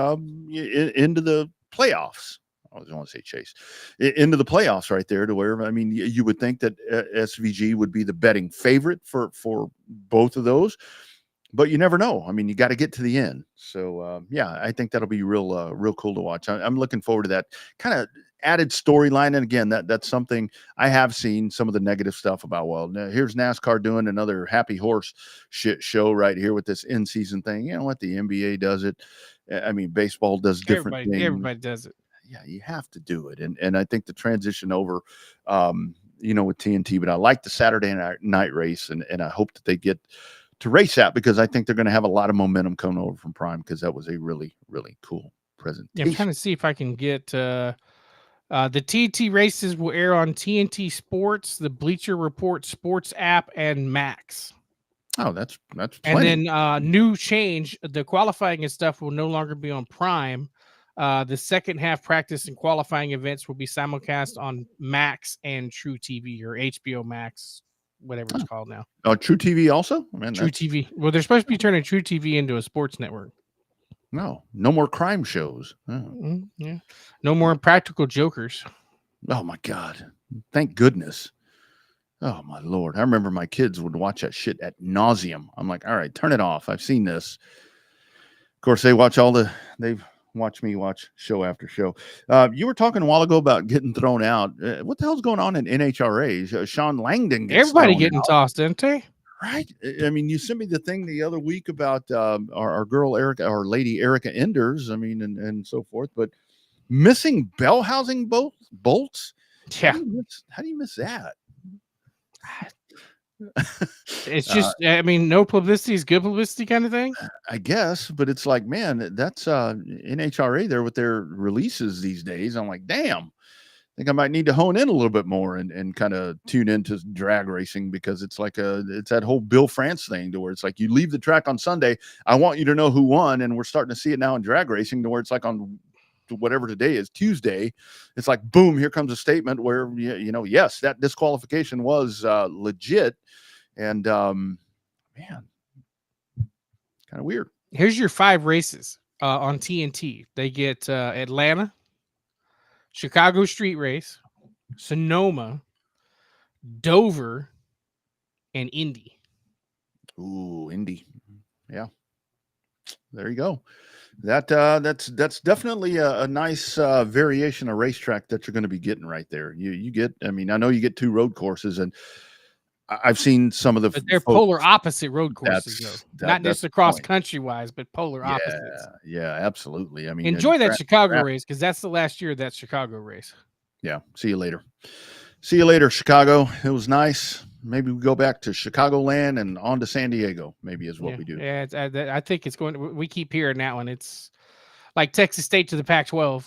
playoffs. I was going to say Chase into the playoffs right there, to where, I mean, you would think that SVG would be the betting favorite for both of those. but you never know. I mean, you got to get to the end. So yeah, I think that'll be real cool to watch. I'm looking forward to that kind of added storyline. And again, that's something I have seen some of the negative stuff about. Well, now here's NASCAR doing another happy horse shit show right here with this in season thing. You know what? The NBA does it. I mean, baseball does different things. Everybody does it. Yeah, you have to do it. And I think the transition over, with TNT, but I like the Saturday night race, and I hope that they get to race that, because I think they're going to have a lot of momentum coming over from Prime, because that was a really, really cool presentation. Yeah, I'm trying to see if I can get the TNT races will air on TNT Sports, the Bleacher Report Sports app, and Max. Oh, that's plenty. And then new change, the qualifying and stuff will no longer be on Prime. The second half practice and qualifying events will be simulcast on Max and True TV, or HBO Max, whatever it's called now. Oh, True TV also? Man, True TV. Well, they're supposed to be turning True TV into a sports network. No more crime shows. Oh. Yeah. No more Impractical Jokers. Oh my God. Thank goodness. Oh my Lord. I remember my kids would watch that shit at nauseum. I'm like, all right, turn it off. I've seen this. Of course, they've watched me watch show after show. You were talking a while ago about getting thrown out. What the hell's going on in NHRA? Sean Langdon gets Everybody thrown getting out. tossed, isn't they? Right. I mean, you sent me the thing the other week about our girl Erica, our lady Erica Enders. I mean, and so forth. But missing bell housing bolts. Yeah. How do you miss that? It's just, I mean, no publicity is good publicity kind of thing. I guess, but it's like, man, that's NHRA there with their releases these days. I'm like, damn, I think I might need to hone in a little bit more and kind of tune into drag racing, because it's like it's that whole Bill France thing, to where it's like, you leave the track on Sunday, I want you to know who won. And we're starting to see it now in drag racing, to where it's like on whatever today is, Tuesday, it's like, boom, here comes a statement where, yes, that disqualification was legit. And man, kind of weird. Here's your 5 races on TNT. They get Atlanta, Chicago Street Race, Sonoma, Dover, and Indy. Ooh, Indy. Yeah. There you go. That's definitely a nice variation of racetrack that you're going to be getting right there. You get, I mean, I know you get 2 road courses, and I've seen some of the, but they're polar opposite road courses, though. Not just across country wise, but polar opposites. Yeah, absolutely. I mean, enjoy that Chicago race, because that's the last year of that Chicago race. Yeah. See you later, Chicago. It was nice. Maybe we go back to Chicagoland and on to San Diego, maybe, is what we do. Yeah, I think it's going. We keep hearing that one. It's like Texas State to the Pac-12.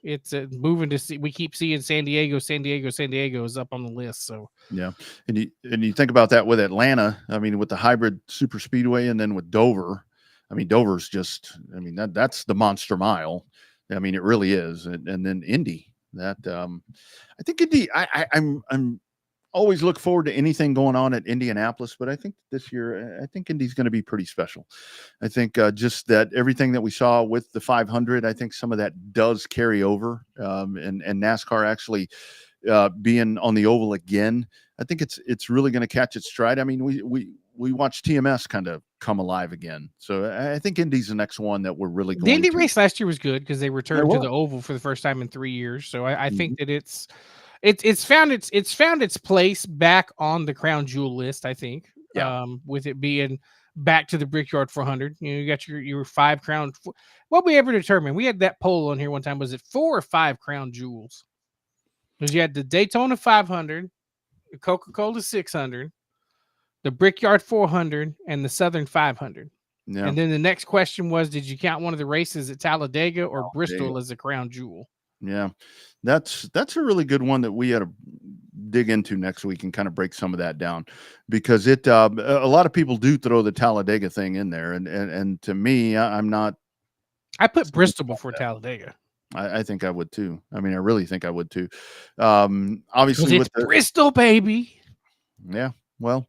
It's moving to see. We keep seeing San Diego is up on the list. So yeah, and you think about that with Atlanta. I mean, with the hybrid super speedway, and then with Dover. I mean, Dover's just. I mean, that's the monster mile. I mean, it really is. And then Indy. That I think Indy. I'm always look forward to anything going on at Indianapolis, but I think this year, I think Indy's going to be pretty special. I think just that everything that we saw with the 500, I think some of that does carry over, and NASCAR actually being on the oval again. I think it's really going to catch its stride. I mean, we watched TMS kind of come alive again, so I think Indy's the next one that we're really going. The Indy race last year was good because they returned to the oval for the first time in 3 years. So I think that it's found its place back on the crown jewel list. I think, with it being back to the Brickyard 400. You got your 5 crown. What we ever determined? We had that poll on here one time. Was it 4 or 5 crown jewels? Because you had the Daytona 500, the Coca-Cola 600, the Brickyard 400, and the Southern 500. Yeah. And then the next question was, did you count one of the races at Talladega or Bristol as a crown jewel? Yeah, that's a really good one that we had to dig into next week and kind of break some of that down, because a lot of people do throw the Talladega thing in there, and to me, I'm not. I put Bristol before Talladega. I think I would too. I mean, I really think I would too. Obviously, with Bristol, baby. Yeah. Well,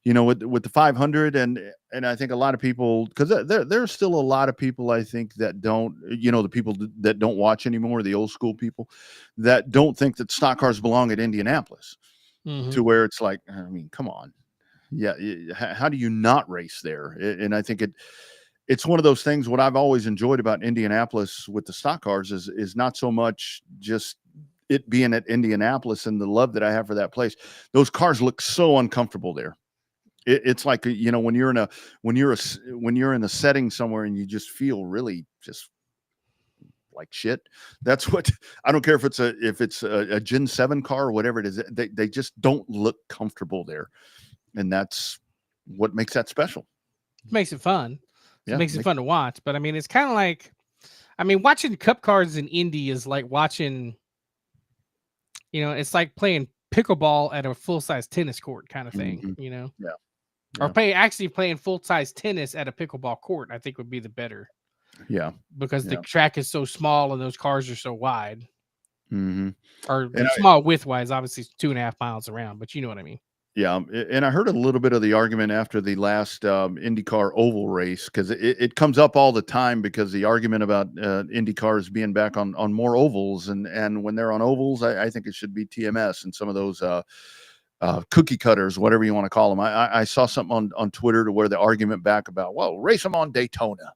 with the 500 and I think a lot of people, because there's still a lot of people, I think, that don't, the people that don't watch anymore, the old school people that don't think that stock cars belong at Indianapolis, to where it's like, I mean, come on. Yeah. How do you not race there? And I think it's one of those things. What I've always enjoyed about Indianapolis with the stock cars is not so much just it being at Indianapolis and the love that I have for that place. Those cars look so uncomfortable there. It's like, when you're in a setting somewhere and you just feel really just like shit. That's what I don't care if it's a Gen 7 car or whatever it is. They just don't look comfortable there. And that's what makes that special. It makes it fun. Yeah, It makes it fun to watch. But I mean, it's kind of like, watching cup cars in Indy is like watching, it's like playing pickleball at a full-size tennis court kind of thing, Yeah. Or playing full-size tennis at a pickleball court, I think would be the better. Yeah. Because the track is so small and those cars are so wide. Mm-hmm. Or small width-wise, obviously it's 2.5 miles around, but you know what I mean. Yeah, and I heard a little bit of the argument after the last IndyCar oval race, because it comes up all the time, because the argument about IndyCars being back on more ovals, and when they're on ovals, I think it should be TMS and some of those cookie cutters, whatever you want to call them. I saw something on Twitter to where the argument back about, well, race them on Daytona.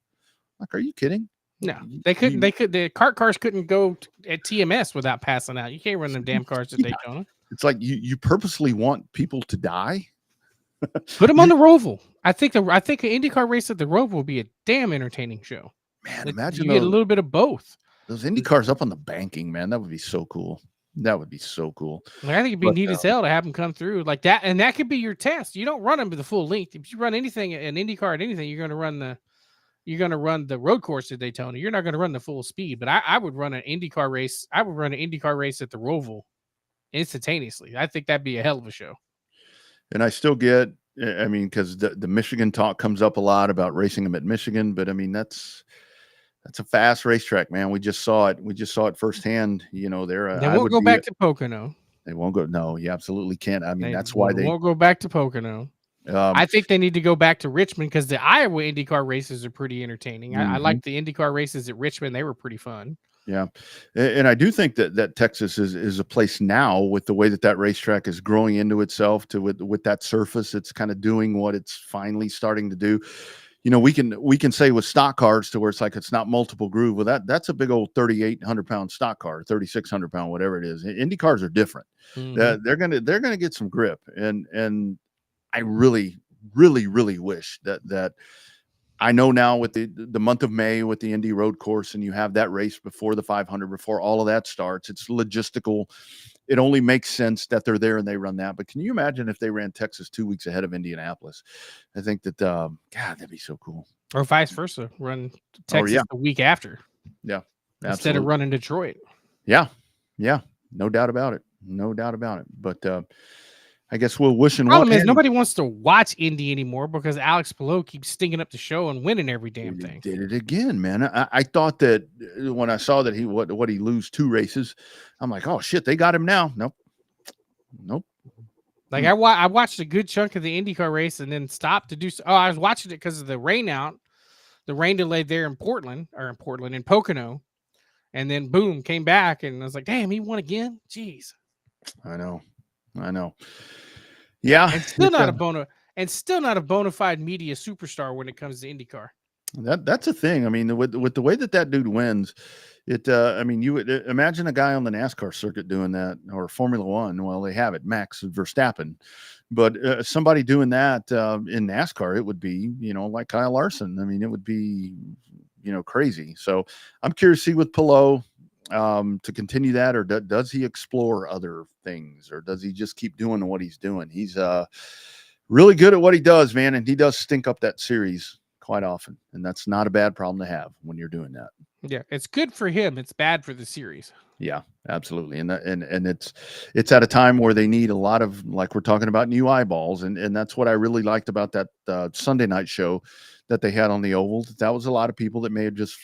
Like, are you kidding? No, they couldn't. The kart cars couldn't go at TMS without passing out. You can't run them damn cars at Daytona. It's like you purposely want people to die. Put them on the Roval. I think an IndyCar race at the Roval will be a damn entertaining show. Man, imagine you get a little bit of both. Those Indy cars up on the banking, man. That would be so cool. That would be so cool. I think it'd be neat as hell to have them come through like that, and that could be your test. You don't run them to the full length. If you run anything, an IndyCar at anything, you're going to run the road course at Daytona. You're not going to run the full speed. But I would run an IndyCar race. I would run an IndyCar race at the Roval instantaneously. I think that'd be a hell of a show. And I still get, because the Michigan talk comes up a lot about racing them at Michigan, but that's a fast racetrack, man. We just saw it firsthand. They won't go back to Pocono. They won't go. No, you absolutely can't. That's why they won't go back to Pocono. I think they need to go back to Richmond, because the Iowa IndyCar races are pretty entertaining. I like the IndyCar races at Richmond. They were pretty fun. Yeah. And I do think that Texas is a place now, with the way that racetrack is growing into itself, with that surface. It's kind of doing what it's finally starting to do. We can say with stock cars to where it's like, it's not multiple groove. Well, that's a big old 3,800 pound stock car, 3,600 pound, whatever it is. Indy cars are different. Mm-hmm. They're gonna get some grip. And I really, really, really wish that I know now with the month of May with the Indy road course, and you have that race before the 500, before all of that starts, it's logistical. It only makes sense that they're there and they run that. But can you imagine if they ran Texas 2 weeks ahead of Indianapolis? I think that, God, that'd be so cool. Or vice versa, run Texas the week after. Yeah, absolutely. Instead of running Detroit. Yeah, no doubt about it. But I guess we'll wish. Problem is, nobody wants to watch Indy anymore, because Alex Palou keeps stinking up the show and winning every damn thing. Did it again, man. I thought that when I saw that he lose 2 races, I'm like, oh shit, they got him now. Nope. Like I watched a good chunk of the IndyCar race and then stopped to do. I was watching it because of the rain delay there in Pocono, and then boom, came back, and I was like, damn, he won again. Jeez. I know. Yeah, and still not a bona fide media superstar when it comes to IndyCar. That's a thing. With the way that dude wins, you would imagine a guy on the NASCAR circuit doing that, or Formula One. Well, they have it, Max Verstappen, but somebody doing that in NASCAR, it would be, like Kyle Larson. It would be, crazy. So I'm curious to see with Palou, to continue that, or does he explore other things, or does he just keep doing what he's doing? He's really good at what he does, man, and he does stink up that series quite often, and that's not a bad problem to have when you're doing that. Yeah, it's good for him. It's bad for the series. Yeah, absolutely, and it's at a time where they need a lot of, like we're talking about, new eyeballs, and that's what I really liked about that Sunday night show that they had on the oval. That was a lot of people that may have just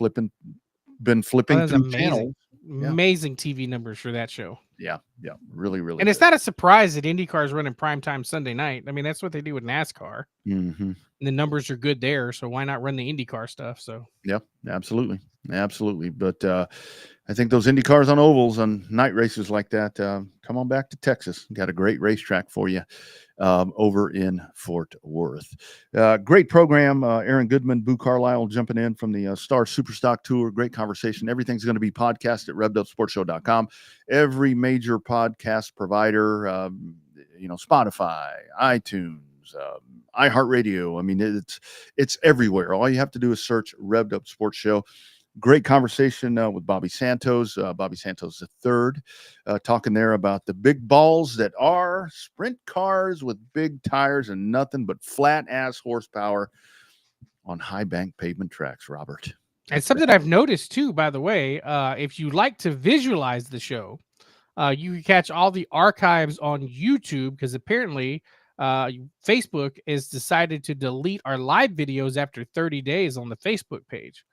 been flipping through channels. Amazing TV numbers for that show. Yeah, really, really. And it's not a surprise that IndyCar is running primetime Sunday night. That's what they do with NASCAR. Mm-hmm. And the numbers are good there, so why not run the IndyCar stuff? So yeah, absolutely. Absolutely. But I think those Indy cars on ovals and night races like that, come on back to Texas. Got a great racetrack for you over in Fort Worth. Great program. Aaron Goodman, Boo Carlisle jumping in from the Star Superstock Tour. Great conversation. Everything's going to be podcast at RevvedUpSportsShow.com. Every major podcast provider, Spotify, iTunes, iHeartRadio. I mean, it's everywhere. All you have to do is search Revved Up Sports Show. Great conversation with Bobby Santos III, talking there about the big balls that are sprint cars with big tires and nothing but flat ass horsepower on high bank pavement tracks, Robert. And something I've noticed too, by the way, if you like to visualize the show, you can catch all the archives on YouTube, because apparently Facebook has decided to delete our live videos after 30 days on the Facebook page.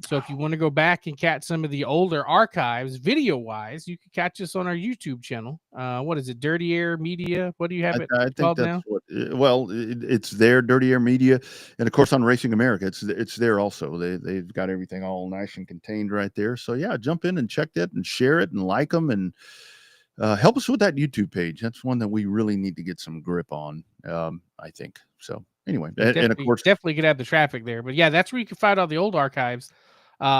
So if you want to go back and catch some of the older archives video-wise, you can catch us on our YouTube channel. What is it? Dirty Air Media? What do you have it called now? It's there, Dirty Air Media. And, of course, on Racing America, it's there also. They've got everything all nice and contained right there. So, yeah, jump in and check that and share it and like them and help us with that YouTube page. That's one that we really need to get some grip on, I think. So, anyway, and of course, definitely could have the traffic there. But, yeah, that's where you can find all the old archives.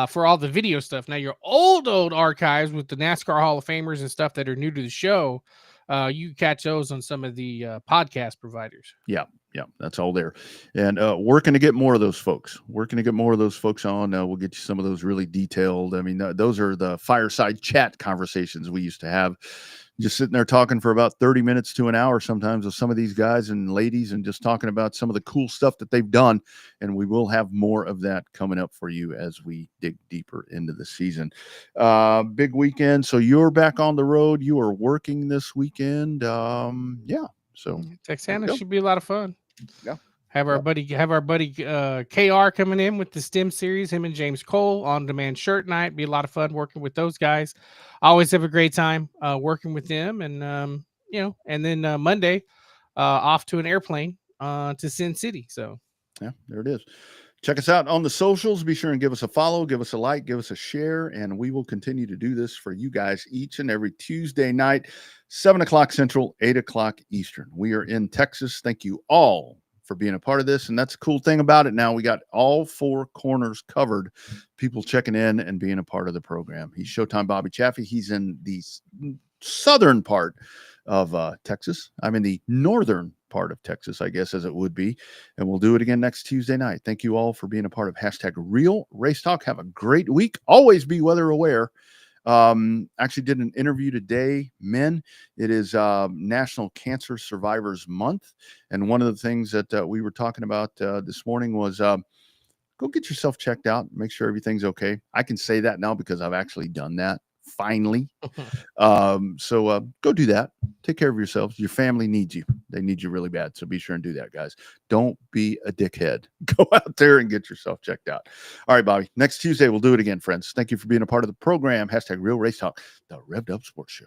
For all the video stuff. Now, your old archives with the NASCAR Hall of Famers and stuff that are new to the show, you can catch those on some of the podcast providers. Yeah, that's all there. And working to get more of those folks. On. We'll get you some of those really detailed. I mean, those are the fireside chat conversations we used to have. Just sitting there talking for about 30 minutes to an hour sometimes with some of these guys and ladies, and just talking about some of the cool stuff that they've done. And we will have more of that coming up for you as we dig deeper into the season. Big weekend. So you're back on the road. You are working this weekend. So Texana should be a lot of fun. Yeah. Have our buddy KR coming in with the STEM series, him and James Cole on demand shirt night. Be a lot of fun working with those guys. I always have a great time working with them, and and then Monday off to an airplane to Sin City. So yeah, there it is. Check us out on the socials. Be sure and give us a follow, give us a like, give us a share, and we will continue to do this for you guys each and every Tuesday night, 7:00 Central, 8:00 Eastern. We are in Texas. Thank you all for being a part of this. And that's a cool thing about it. Now we got all four corners covered, people checking in and being a part of the program. He's Showtime Bobby Chaffee. He's in the southern part of Texas. I'm in the northern part of Texas, I guess, as it would be. And we'll do it again next Tuesday night. Thank you all for being a part of #Real Race Talk. Have a great week. Always be weather aware. Actually did an interview today, men. It is National Cancer Survivors Month. And one of the things that we were talking about this morning was go get yourself checked out. Make sure everything's okay. I can say that now because I've actually done that. Finally. So go do that. Take care of yourselves. Your family needs you. They need you really bad. So be sure and do that, guys. Don't be a dickhead. Go out there and get yourself checked out. All right, Bobby. Next Tuesday, we'll do it again, friends. Thank you for being a part of the program. #Real Race Talk, the Revved Up Sports Show.